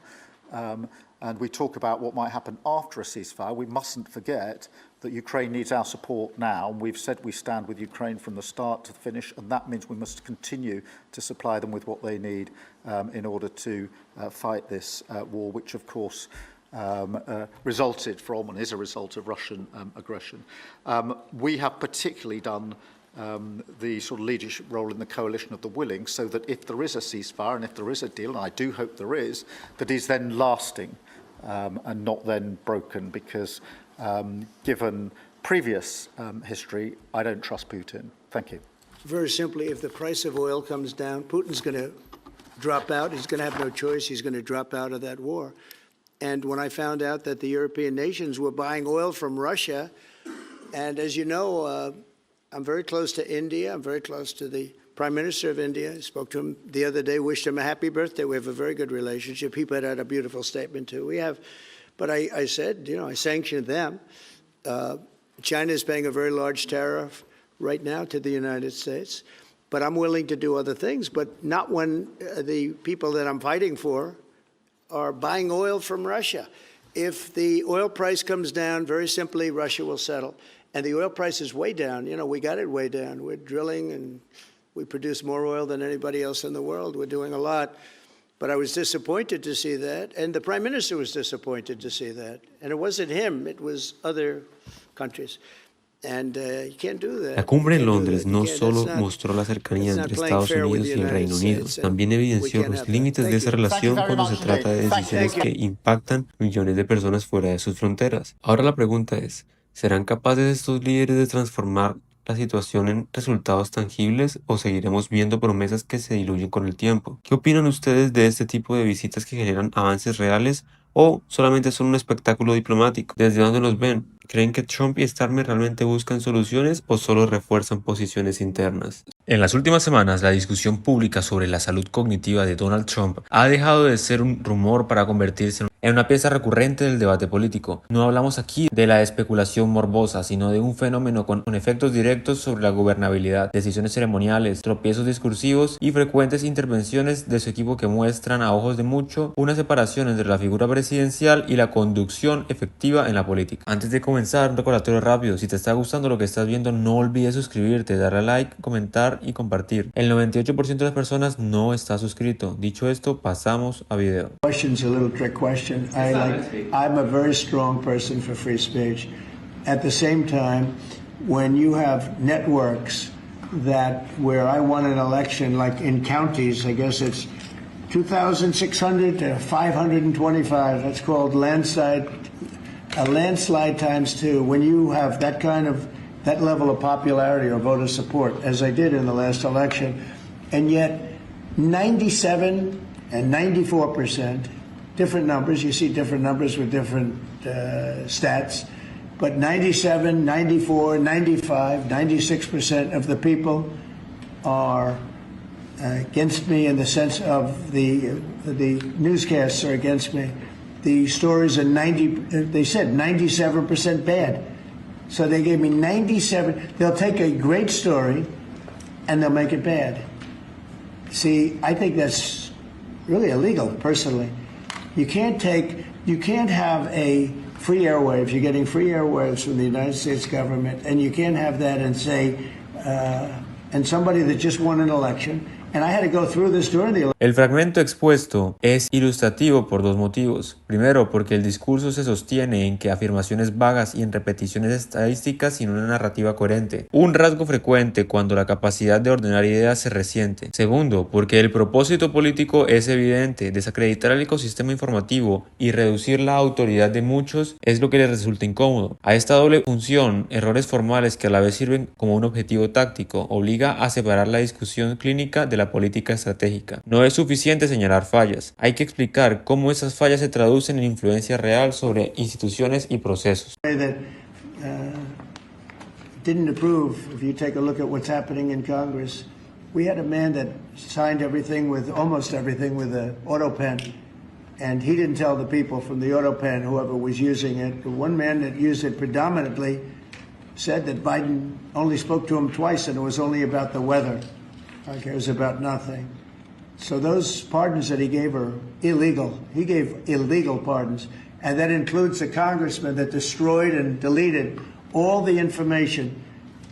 and we talk about what might happen after a ceasefire, we mustn't forget that Ukraine needs our support now. And we've said we stand with Ukraine from the start to the finish, and that means we must continue to supply them with what they need in order to fight this war, which of course resulted from and is a result of Russian aggression. We have particularly done the sort of leadership role in the coalition of the willing, so that if there is a ceasefire and if there is a deal, and I do hope there is, that is then lasting and not then broken, because given previous history, I don't trust Putin. Thank you. Very simply, if the price of oil comes down, Putin's going to drop out. He's going to have no choice. He's going to drop out of that war. And when I found out that the European nations were buying oil from Russia, and as you know, I'm very close to India. I'm very close to the Prime Minister of India. I spoke to him the other day, wished him a happy birthday. We have a very good relationship. He put out a beautiful statement, too. We have, but I said, you know, I sanctioned them. China is paying a very large tariff right now to the United States, but I'm willing to do other things, but not when the people that I'm fighting for are buying oil from Russia. If the oil price comes down, very simply, Russia will settle. And the oil price is way down. You know, we got it way down. We're drilling and we produce more oil than anybody else in the world. We're doing a lot. But I was disappointed to see that. And the Prime Minister was disappointed to see that. And it wasn't him, it was other countries. And you can't do that. La cumbre en Londres no solo mostró la cercanía entre Estados Unidos y el Reino Unido, también evidenció los límites de esa relación cuando se trata de decisiones que impactan millones de personas fuera de sus fronteras. Ahora la pregunta es, ¿serán capaces estos líderes de transformar la situación en resultados tangibles o seguiremos viendo promesas que se diluyen con el tiempo? ¿Qué opinan ustedes de este tipo de visitas que generan avances reales o solamente son un espectáculo diplomático? ¿Desde dónde los ven? ¿Creen que Trump y Starmer realmente buscan soluciones o solo refuerzan posiciones internas? En las últimas semanas, la discusión pública sobre la salud cognitiva de Donald Trump ha dejado de ser un rumor para convertirse en una pieza recurrente del debate político. No hablamos aquí de la especulación morbosa, sino de un fenómeno con efectos directos sobre la gobernabilidad, decisiones ceremoniales, tropiezos discursivos y frecuentes intervenciones de su equipo que muestran a ojos de mucho una separación entre la figura presidencial y la conducción efectiva en la política. Antes de comenzar, un recordatorio rápido: si te está gustando lo que estás viendo, no olvides suscribirte, darle like, comentar y compartir. El 98% de las personas no está suscrito. Dicho esto, pasamos a video. Question's a little trick question. I'm a very strong person for free speech. At the same time, when you have networks that where I won an election, like in counties, I guess it's 2,600 to 525. That's called landslide. A landslide times two. When you have that kind of that level of popularity or voter support, as I did in the last election, and yet 97 and 94%, different numbers. You see different numbers with different stats, but 97, 94, 95, 96% of the people are against me in the sense of the newscasts are against me. The stories are they said 97% bad. So they gave me 97. They'll take a great story and they'll make it bad. See, I think that's really illegal, personally. You can't have a free airwaves. You're getting free airwaves from the United States government, and you can't have that and say, and somebody that just won an election. And I had to go through this during the election. El fragmento expuesto es ilustrativo por dos motivos. Primero, porque el discurso se sostiene en que afirmaciones vagas y en repeticiones estadísticas sin una narrativa coherente, un rasgo frecuente cuando la capacidad de ordenar ideas se resiente. Segundo, porque el propósito político es evidente: desacreditar el ecosistema informativo y reducir la autoridad de muchos es lo que les resulta incómodo. A esta doble función, errores formales que a la vez sirven como un objetivo táctico, obliga a separar la discusión clínica de la política estratégica. No es suficiente señalar fallas, hay que explicar cómo esas fallas se traducen en influencia real sobre instituciones y procesos. didn't approve, if you take a look at what's happening in Congress, we had a man that signed almost everything with an auto pen. And he didn't tell the people from the auto pen, whoever was using it. The one man that used it predominantly said that Biden only spoke to him twice, and it was only about the weather. Like it was about nothing. So those pardons that he gave are illegal. He gave illegal pardons. And that includes the congressman that destroyed and deleted all the information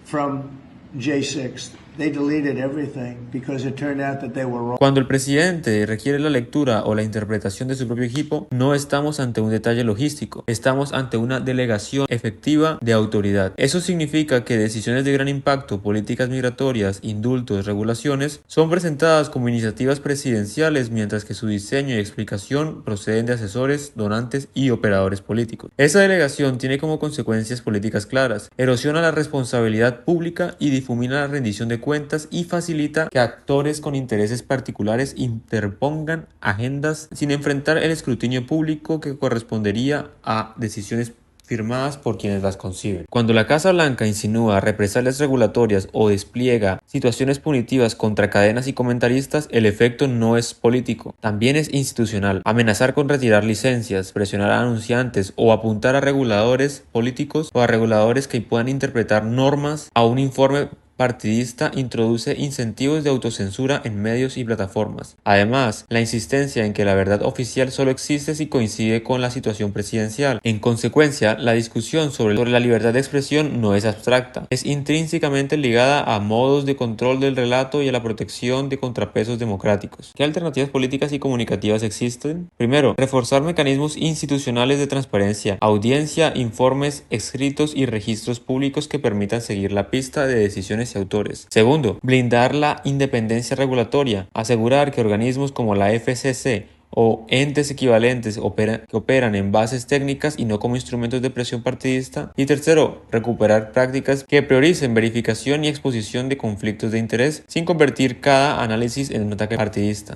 from J6. They deleted everything because it turned out that they were wrong. Cuando el presidente requiere la lectura o la interpretación de su propio equipo, no estamos ante un detalle logístico, estamos ante una delegación efectiva de autoridad. Eso significa que decisiones de gran impacto, políticas migratorias, indultos, regulaciones, son presentadas como iniciativas presidenciales, mientras que su diseño y explicación proceden de asesores, donantes y operadores políticos. Esa delegación tiene como consecuencias políticas claras, erosiona la responsabilidad pública y difumina la rendición de cuentas y facilita que actores con intereses particulares interpongan agendas sin enfrentar el escrutinio público que correspondería a decisiones firmadas por quienes las conciben. Cuando la Casa Blanca insinúa represalias regulatorias o despliega situaciones punitivas contra cadenas y comentaristas, el efecto no es político, también es institucional. Amenazar con retirar licencias, presionar a anunciantes o apuntar a reguladores políticos o a reguladores que puedan interpretar normas a un informe partidista introduce incentivos de autocensura en medios y plataformas. Además, la insistencia en que la verdad oficial solo existe si coincide con la situación presidencial. En consecuencia, la discusión sobre la libertad de expresión no es abstracta, es intrínsecamente ligada a modos de control del relato y a la protección de contrapesos democráticos. ¿Qué alternativas políticas y comunicativas existen? Primero, reforzar mecanismos institucionales de transparencia, audiencia, informes, escritos y registros públicos que permitan seguir la pista de decisiones y autores. Segundo, blindar la independencia regulatoria, asegurar que organismos como la FCC o entes equivalentes que operan en bases técnicas y no como instrumentos de presión partidista. Y tercero, recuperar prácticas que prioricen verificación y exposición de conflictos de interés sin convertir cada análisis en un ataque partidista.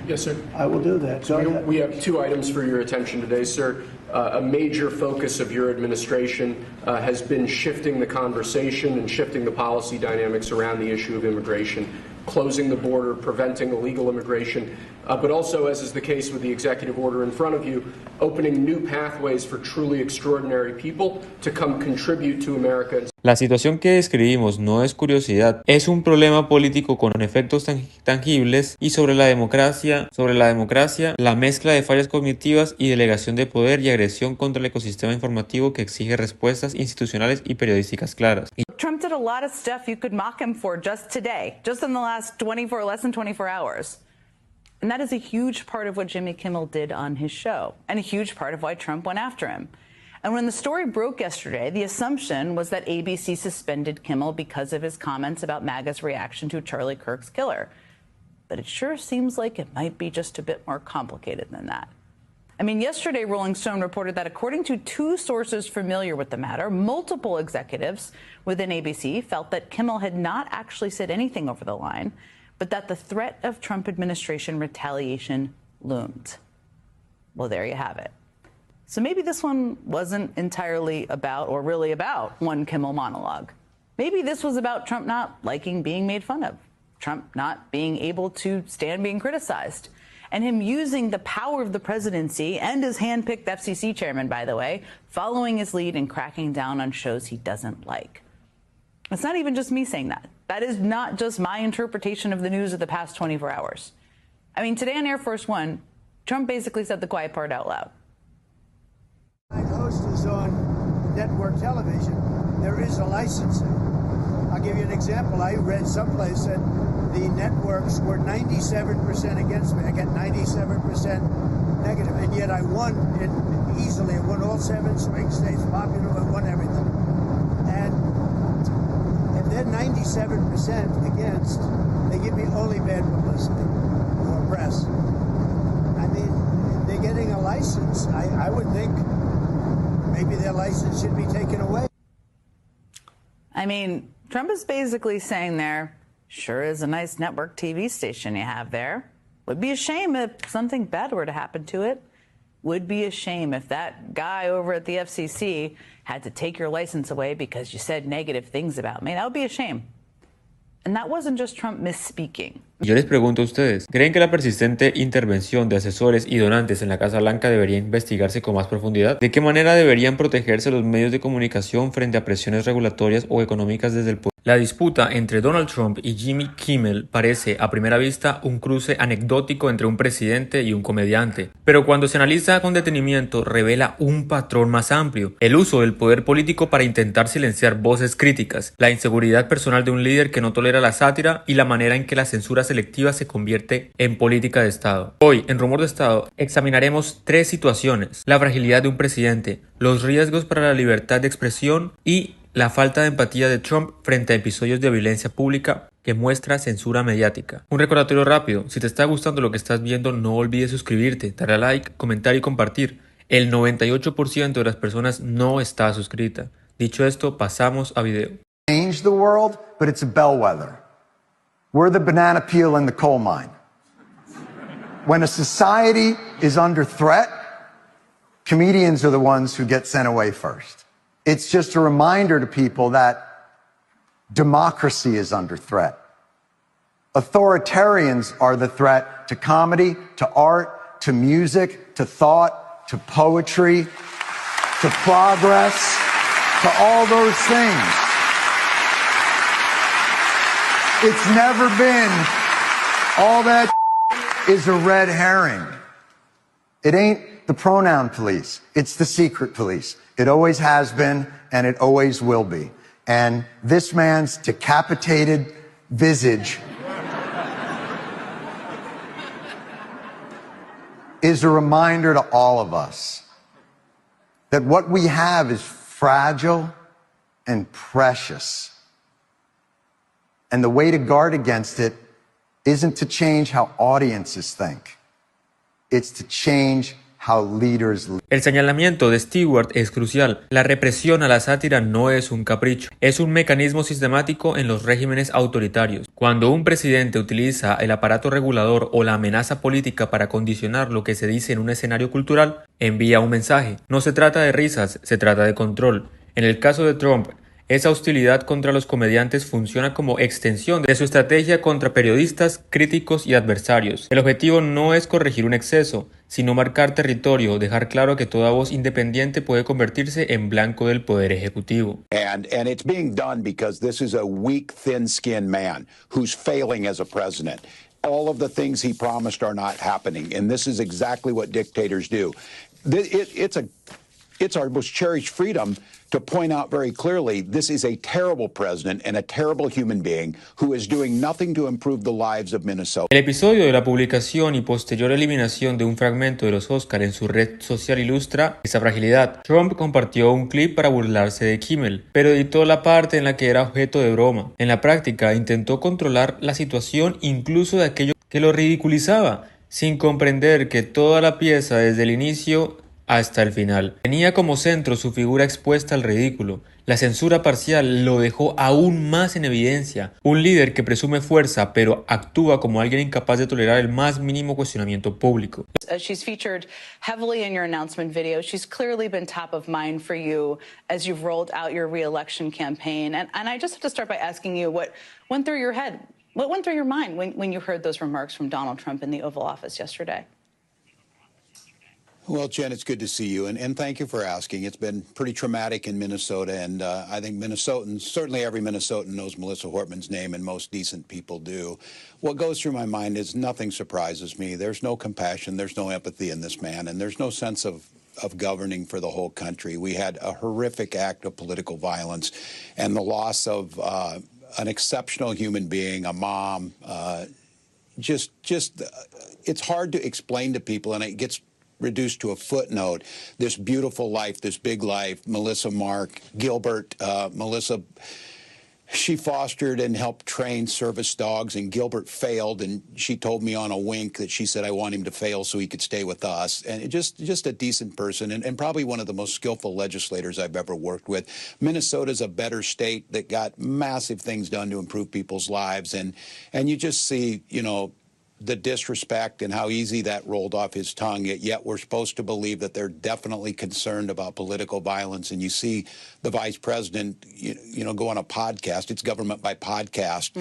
Yes, sir. I will do that. So we have two items for your attention today, sir. A major focus of your administration has been shifting the conversation and shifting the policy dynamics around the issue of immigration, closing the border, preventing illegal immigration, but also, as is the case with the executive order in front of you, opening new pathways for truly extraordinary people to come contribute to America. La situación que describimos no es curiosidad, es un problema político con efectos tangibles y sobre la democracia, la mezcla de fallas cognitivas y delegación de poder y agresión contra el ecosistema informativo que exige respuestas institucionales y periodísticas claras. Trump did a lot of stuff you could mock him for just today, just in the last less than 24 hours. And that is a huge part of what Jimmy Kimmel did on his show, and a huge part of why Trump went after him. And when the story broke yesterday, the assumption was that ABC suspended Kimmel because of his comments about MAGA's reaction to Charlie Kirk's killer. But it sure seems like it might be just a bit more complicated than that. I mean, yesterday, Rolling Stone reported that according to two sources familiar with the matter, multiple executives within ABC felt that Kimmel had not actually said anything over the line, but that the threat of Trump administration retaliation loomed. Well, there you have it. So maybe this one wasn't entirely about, or really about, one Kimmel monologue. Maybe this was about Trump not liking being made fun of, Trump not being able to stand being criticized, and him using the power of the presidency and his hand-picked FCC chairman, by the way, following his lead and cracking down on shows he doesn't like. It's not even just me saying that. That is not just my interpretation of the news of the past 24 hours. I mean, today on Air Force One, Trump basically said the quiet part out loud. My host is on network television. There is a licensing. I'll give you an example. I read someplace that the networks were 97% against me. I got 97% negative, and yet I won it easily. I won all 7 swing states, popular, I won everything. And if they're 97% against, they give me only bad publicity or press. I mean, they're getting a license. I would think maybe their license should be taken away. I mean, Trump is basically saying there, sure is a nice network TV station you have there. Would be a shame if something bad were to happen to it. would be a shame if that guy over at the FCC had to take your license away because you said negative things about me. That would be a shame. And that wasn't just Trump misspeaking. Yo les pregunto a ustedes, ¿creen que la persistente intervención de asesores y donantes en la Casa Blanca debería investigarse con más profundidad? ¿De qué manera deberían protegerse los medios de comunicación frente a presiones regulatorias o económicas desde el poder? La disputa entre Donald Trump y Jimmy Kimmel parece a primera vista un cruce anecdótico entre un presidente y un comediante, pero cuando se analiza con detenimiento revela un patrón más amplio: el uso del poder político para intentar silenciar voces críticas, la inseguridad personal de un líder que no tolera la sátira y la manera en que la censura selectiva se convierte en política de Estado. Hoy, en Rumor de Estado, examinaremos 3 situaciones: la fragilidad de un presidente, los riesgos para la libertad de expresión y la falta de empatía de Trump frente a episodios de violencia pública que muestra censura mediática. Un recordatorio rápido: si te está gustando lo que estás viendo, no olvides suscribirte, darle a like, comentar y compartir. El 98% de las personas no está suscrita. Dicho esto, pasamos a video. Change the world, but it's a bellwether. We're the banana peel in the coal mine. When a society is under threat, comedians are the ones who get sent away first. It's just a reminder to people that democracy is under threat. Authoritarians are the threat to comedy, to art, to music, to thought, to poetry, to progress, to all those things. It's never been all that is a red herring. It ain't the pronoun police. It's the secret police. It always has been, and it always will be. And this man's decapitated visage is a reminder to all of us that what we have is fragile and precious. And the way to guard against it isn't to change how audiences think. It's to change how leaders lead. El señalamiento de Stewart es crucial. La represión a la sátira no es un capricho, es un mecanismo sistemático en los regímenes autoritarios. Cuando un presidente utiliza el aparato regulador o la amenaza política para condicionar lo que se dice en un escenario cultural, envía un mensaje. No se trata de risas, se trata de control. En el caso de Trump, esa hostilidad contra los comediantes funciona como extensión de su estrategia contra periodistas, críticos y adversarios. El objetivo no es corregir un exceso, sino marcar territorio, dejar claro que toda voz independiente puede convertirse en blanco del poder ejecutivo. And it's being done because this is a weak, thin-skinned man who's failing as a president. All of the things he promised are not happening, and this is exactly what dictators do. It's our most cherished freedom to point out very clearly this is a terrible president and a terrible human being who is doing nothing to improve the lives of Minnesota. El episodio de la publicación y posterior eliminación de un fragmento de los Oscar en su red social ilustra esa fragilidad. Trump compartió un clip para burlarse de Kimmel, pero editó la parte en la que era objeto de broma. En la práctica, intentó controlar la situación incluso de aquello que lo ridiculizaba, sin comprender que toda la pieza desde el inicio hasta el final tenía como centro su figura expuesta al ridículo. La censura parcial lo dejó aún más en evidencia. Un líder que presume fuerza pero actúa como alguien incapaz de tolerar el más mínimo cuestionamiento público. She's featured heavily in your announcement video. She's clearly been top of mind for you as you've rolled out your re-election campaign. And I just have to start by asking you what went through your head, what went through your mind when you heard those remarks from Donald Trump in the Oval Office yesterday? Well, Jen, it's good to see you, and thank you for asking. It's been pretty traumatic in Minnesota, and I think Minnesotans, certainly every Minnesotan knows Melissa Hortman's name, and most decent people do. What goes through my mind is nothing surprises me. There's no compassion, there's no empathy in this man, and there's no sense of governing for the whole country. We had a horrific act of political violence and the loss of an exceptional human being, a mom. It's hard to explain to people, and it gets reduced to a footnote, this beautiful life, this big life, Melissa Mark, Gilbert, Melissa, she fostered and helped train service dogs, and Gilbert failed, and she told me on a wink that she said, I want him to fail so he could stay with us. And just a decent person, and probably one of the most skillful legislators I've ever worked with. Minnesota's a better state that got massive things done to improve people's lives, and you just see, the disrespect and how easy that rolled off his tongue, yet we're supposed to believe that they're definitely concerned about political violence. And you see the vice president, go on a podcast, it's government by podcast,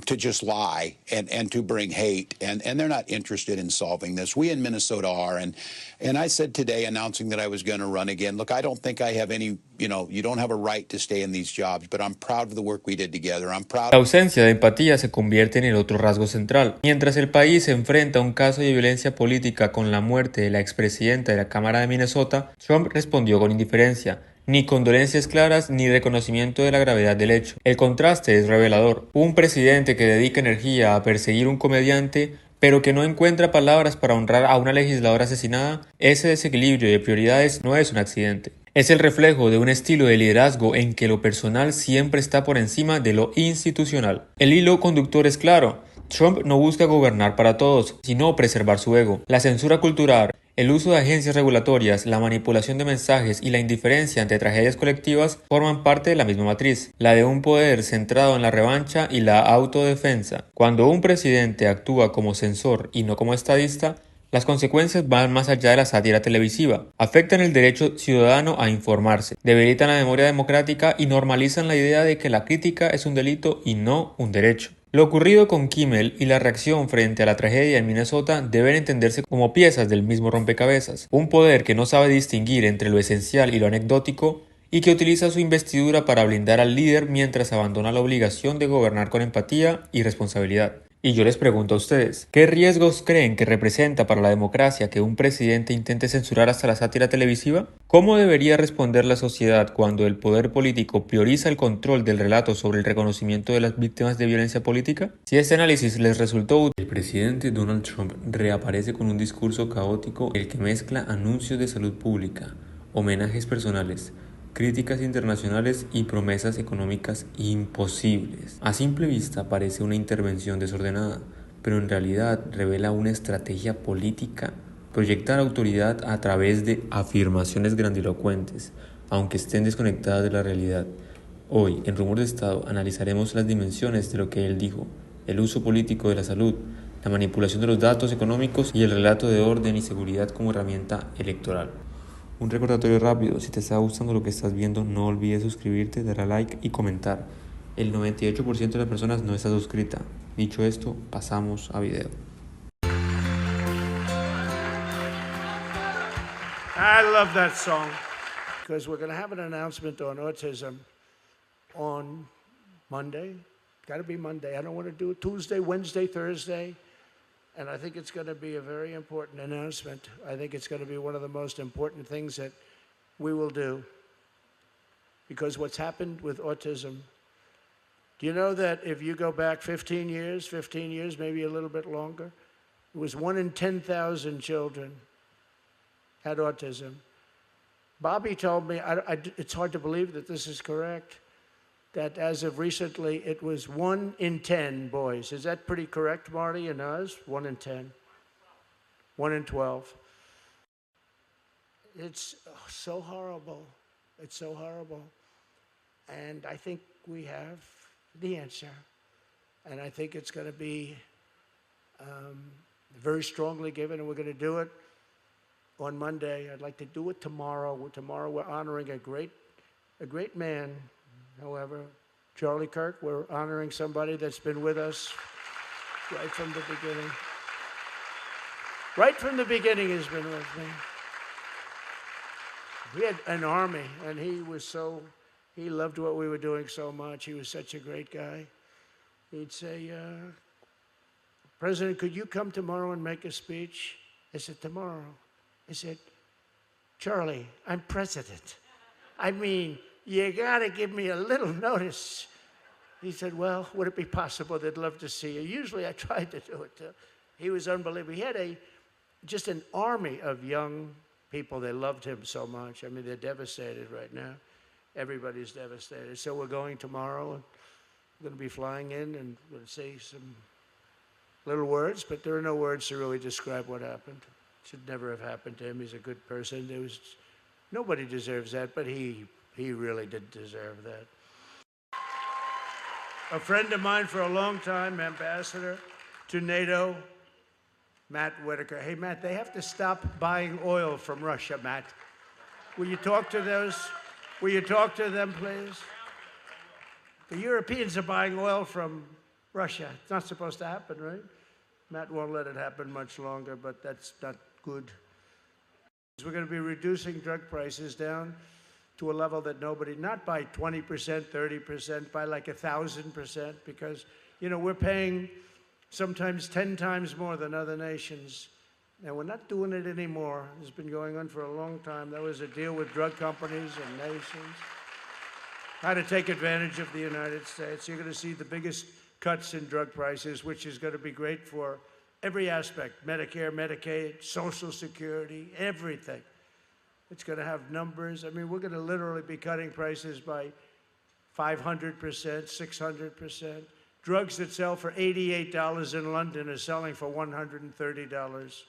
to just lie and to bring hate. And they're not interested in solving this. We in Minnesota are. And I said today, announcing that I was going to run again, look, I don't think I have any, you don't have a right to stay in these jobs, but I'm proud of the work we did together. I'm proud. La ausencia de empatía se convierte en el otro rasgo central. Mientras el país se enfrenta a un caso de violencia política con la muerte de la expresidenta de la Cámara de Minnesota, Trump respondió con indiferencia. Ni condolencias claras ni reconocimiento de la gravedad del hecho. El contraste es revelador. Un presidente que dedica energía a perseguir un comediante, pero que no encuentra palabras para honrar a una legisladora asesinada, ese desequilibrio de prioridades no es un accidente. Es el reflejo de un estilo de liderazgo en que lo personal siempre está por encima de lo institucional. El hilo conductor es claro. Trump no busca gobernar para todos, sino preservar su ego. La censura cultural, el uso de agencias regulatorias, la manipulación de mensajes y la indiferencia ante tragedias colectivas forman parte de la misma matriz, la de un poder centrado en la revancha y la autodefensa. Cuando un presidente actúa como censor y no como estadista, las consecuencias van más allá de la sátira televisiva. Afectan el derecho ciudadano a informarse, debilitan la memoria democrática y normalizan la idea de que la crítica es un delito y no un derecho. Lo ocurrido con Kimmel y la reacción frente a la tragedia en Minnesota deben entenderse como piezas del mismo rompecabezas. Un poder que no sabe distinguir entre lo esencial y lo anecdótico y que utiliza su investidura para blindar al líder mientras abandona la obligación de gobernar con empatía y responsabilidad. Y yo les pregunto a ustedes, ¿qué riesgos creen que representa para la democracia que un presidente intente censurar hasta la sátira televisiva? ¿Cómo debería responder la sociedad cuando el poder político prioriza el control del relato sobre el reconocimiento de las víctimas de violencia política? Si este análisis les resultó útil, el presidente Donald Trump reaparece con un discurso caótico el que mezcla anuncios de salud pública, homenajes personales, críticas internacionales y promesas económicas imposibles. A simple vista parece una intervención desordenada, pero en realidad revela una estrategia política, proyectar autoridad a través de afirmaciones grandilocuentes, aunque estén desconectadas de la realidad. Hoy, en Rumor de Estado, analizaremos las dimensiones de lo que él dijo, el uso político de la salud, la manipulación de los datos económicos y el relato de orden y seguridad como herramienta electoral. Un recordatorio rápido, si te está gustando lo que estás viendo, no olvides suscribirte, dar a like y comentar. El 98% de las personas no está suscrita. Dicho esto, pasamos a video. I love that song because we're going to have an announcement on autism on Monday. Got to be Monday. I don't want to do it Tuesday, Wednesday, Thursday. And I think it's going to be a very important announcement. I think it's going to be one of the most important things that we will do. Because what's happened with autism, do you know that if you go back 15 years, maybe a little bit longer, it was 1 in 10,000 children had autism. Bobby told me, it's hard to believe that this is correct, that as of recently, it was 1 in 10 boys. Is that pretty correct, Marty and us? 1 in 10. 1 in 12. It's so horrible. It's so horrible. And I think we have the answer. And I think it's going to be very strongly given, and we're going to do it on Monday. I'd like to do it tomorrow. Tomorrow we're honoring a great man. However, Charlie Kirk, we're honoring somebody that's been with us right from the beginning. Right from the beginning he's been with me. He had an army, and he loved what we were doing so much. He was such a great guy. He'd say, President, could you come tomorrow and make a speech? I said, tomorrow? I said, Charlie, I'm president. I mean, you got to give me a little notice. He said, well, would it be possible? They'd love to see you. Usually I tried to do it. He was unbelievable. He had just an army of young people. They loved him so much. I mean, they're devastated right now. Everybody's devastated. So we're going tomorrow, and we're going to be flying in, and we're going to say some little words, but there are no words to really describe what happened. It should never have happened to him. He's a good person. Nobody deserves that, but he really did deserve that. A friend of mine for a long time, ambassador to NATO, Matt Whitaker. Hey, Matt, they have to stop buying oil from Russia, Matt. Will you talk to them, please? The Europeans are buying oil from Russia. It's not supposed to happen, right? Matt won't let it happen much longer, but that's not good. We're going to be reducing drug prices down to a level that nobody, not by 20%, 30%, by like 1,000%, because, you know, we're paying sometimes 10 times more than other nations. And we're not doing it anymore. It's been going on for a long time. That was a deal with drug companies and nations. How to take advantage of the United States. You're going to see the biggest cuts in drug prices, which is going to be great for every aspect, Medicare, Medicaid, Social Security, everything. It's going to have numbers. I mean, we're going to literally be cutting prices by 500%, 600%. Drugs that sell for $88 in London are selling for $130.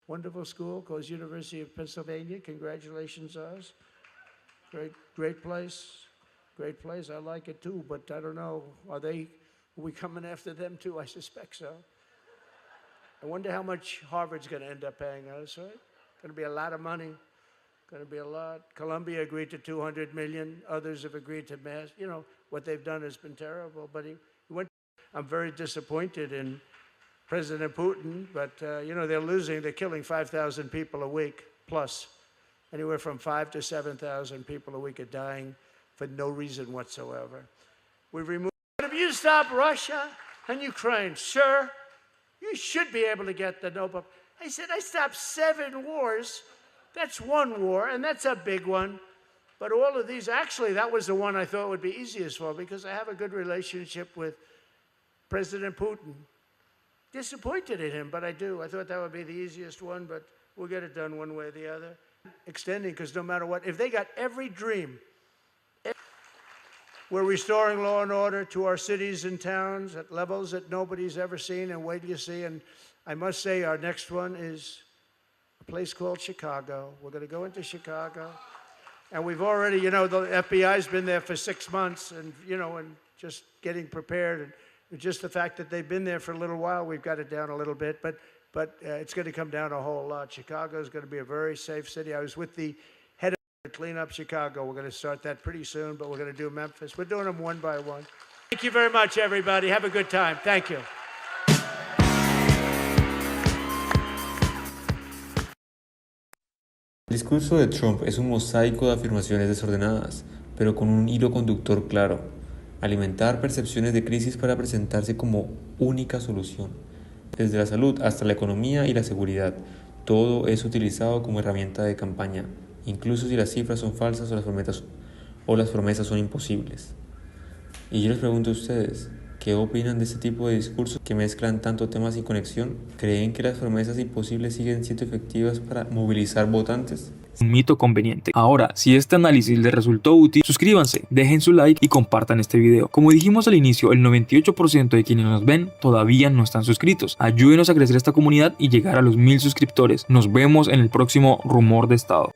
Wonderful school, Coast University of Pennsylvania. Congratulations, Oz. Great place. Great place. I like it too, but I don't know. Are we coming after them too? I suspect so. I wonder how much Harvard's going to end up paying us, right? Going to be a lot of money. Going to be a lot. Columbia agreed to $200 million. Others have agreed to mass. You know, what they've done has been terrible. But he went. I'm very disappointed in President Putin. But, you know, they're losing. They're killing 5,000 people a week plus. Anywhere from 5,000 to 7,000 people a week are dying for no reason whatsoever. We've removed. If you stop Russia and Ukraine, sir, you should be able to get the Nobel. I said, I stopped 7 wars. That's one war, and that's a big one. But all of these, actually, that was the one I thought would be easiest for, because I have a good relationship with President Putin. Disappointed in him, but I do. I thought that would be the easiest one, but we'll get it done one way or the other. Extending, because no matter what, if they got every dream, we're restoring law and order to our cities and towns at levels that nobody's ever seen, and wait till you see. And I must say, our next one is a place called Chicago. We're going to go into Chicago. And we've already, you know, the FBI's been there for 6 months, and, you know, and just getting prepared. And just the fact that they've been there for a little while, we've got it down a little bit. But it's going to come down a whole lot. Chicago is going to be a very safe city. I was with the head of Clean Up Chicago. We're going to start that pretty soon, but we're going to do Memphis. We're doing them one by one. Thank you very much, everybody. Have a good time. Thank you. El discurso de Trump es un mosaico de afirmaciones desordenadas, pero con un hilo conductor claro: alimentar percepciones de crisis para presentarse como única solución. Desde la salud hasta la economía y la seguridad, todo es utilizado como herramienta de campaña, incluso si las cifras son falsas o las promesas son imposibles. Y yo les pregunto a ustedes, ¿qué opinan de este tipo de discursos que mezclan tanto temas sin conexión? ¿Creen que las promesas imposibles siguen siendo efectivas para movilizar votantes? Un mito conveniente. Ahora, si este análisis les resultó útil, suscríbanse, dejen su like y compartan este video. Como dijimos al inicio, el 98% de quienes nos ven todavía no están suscritos. Ayúdenos a crecer esta comunidad y llegar a los 1000 suscriptores. Nos vemos en el próximo Rumor de Estado.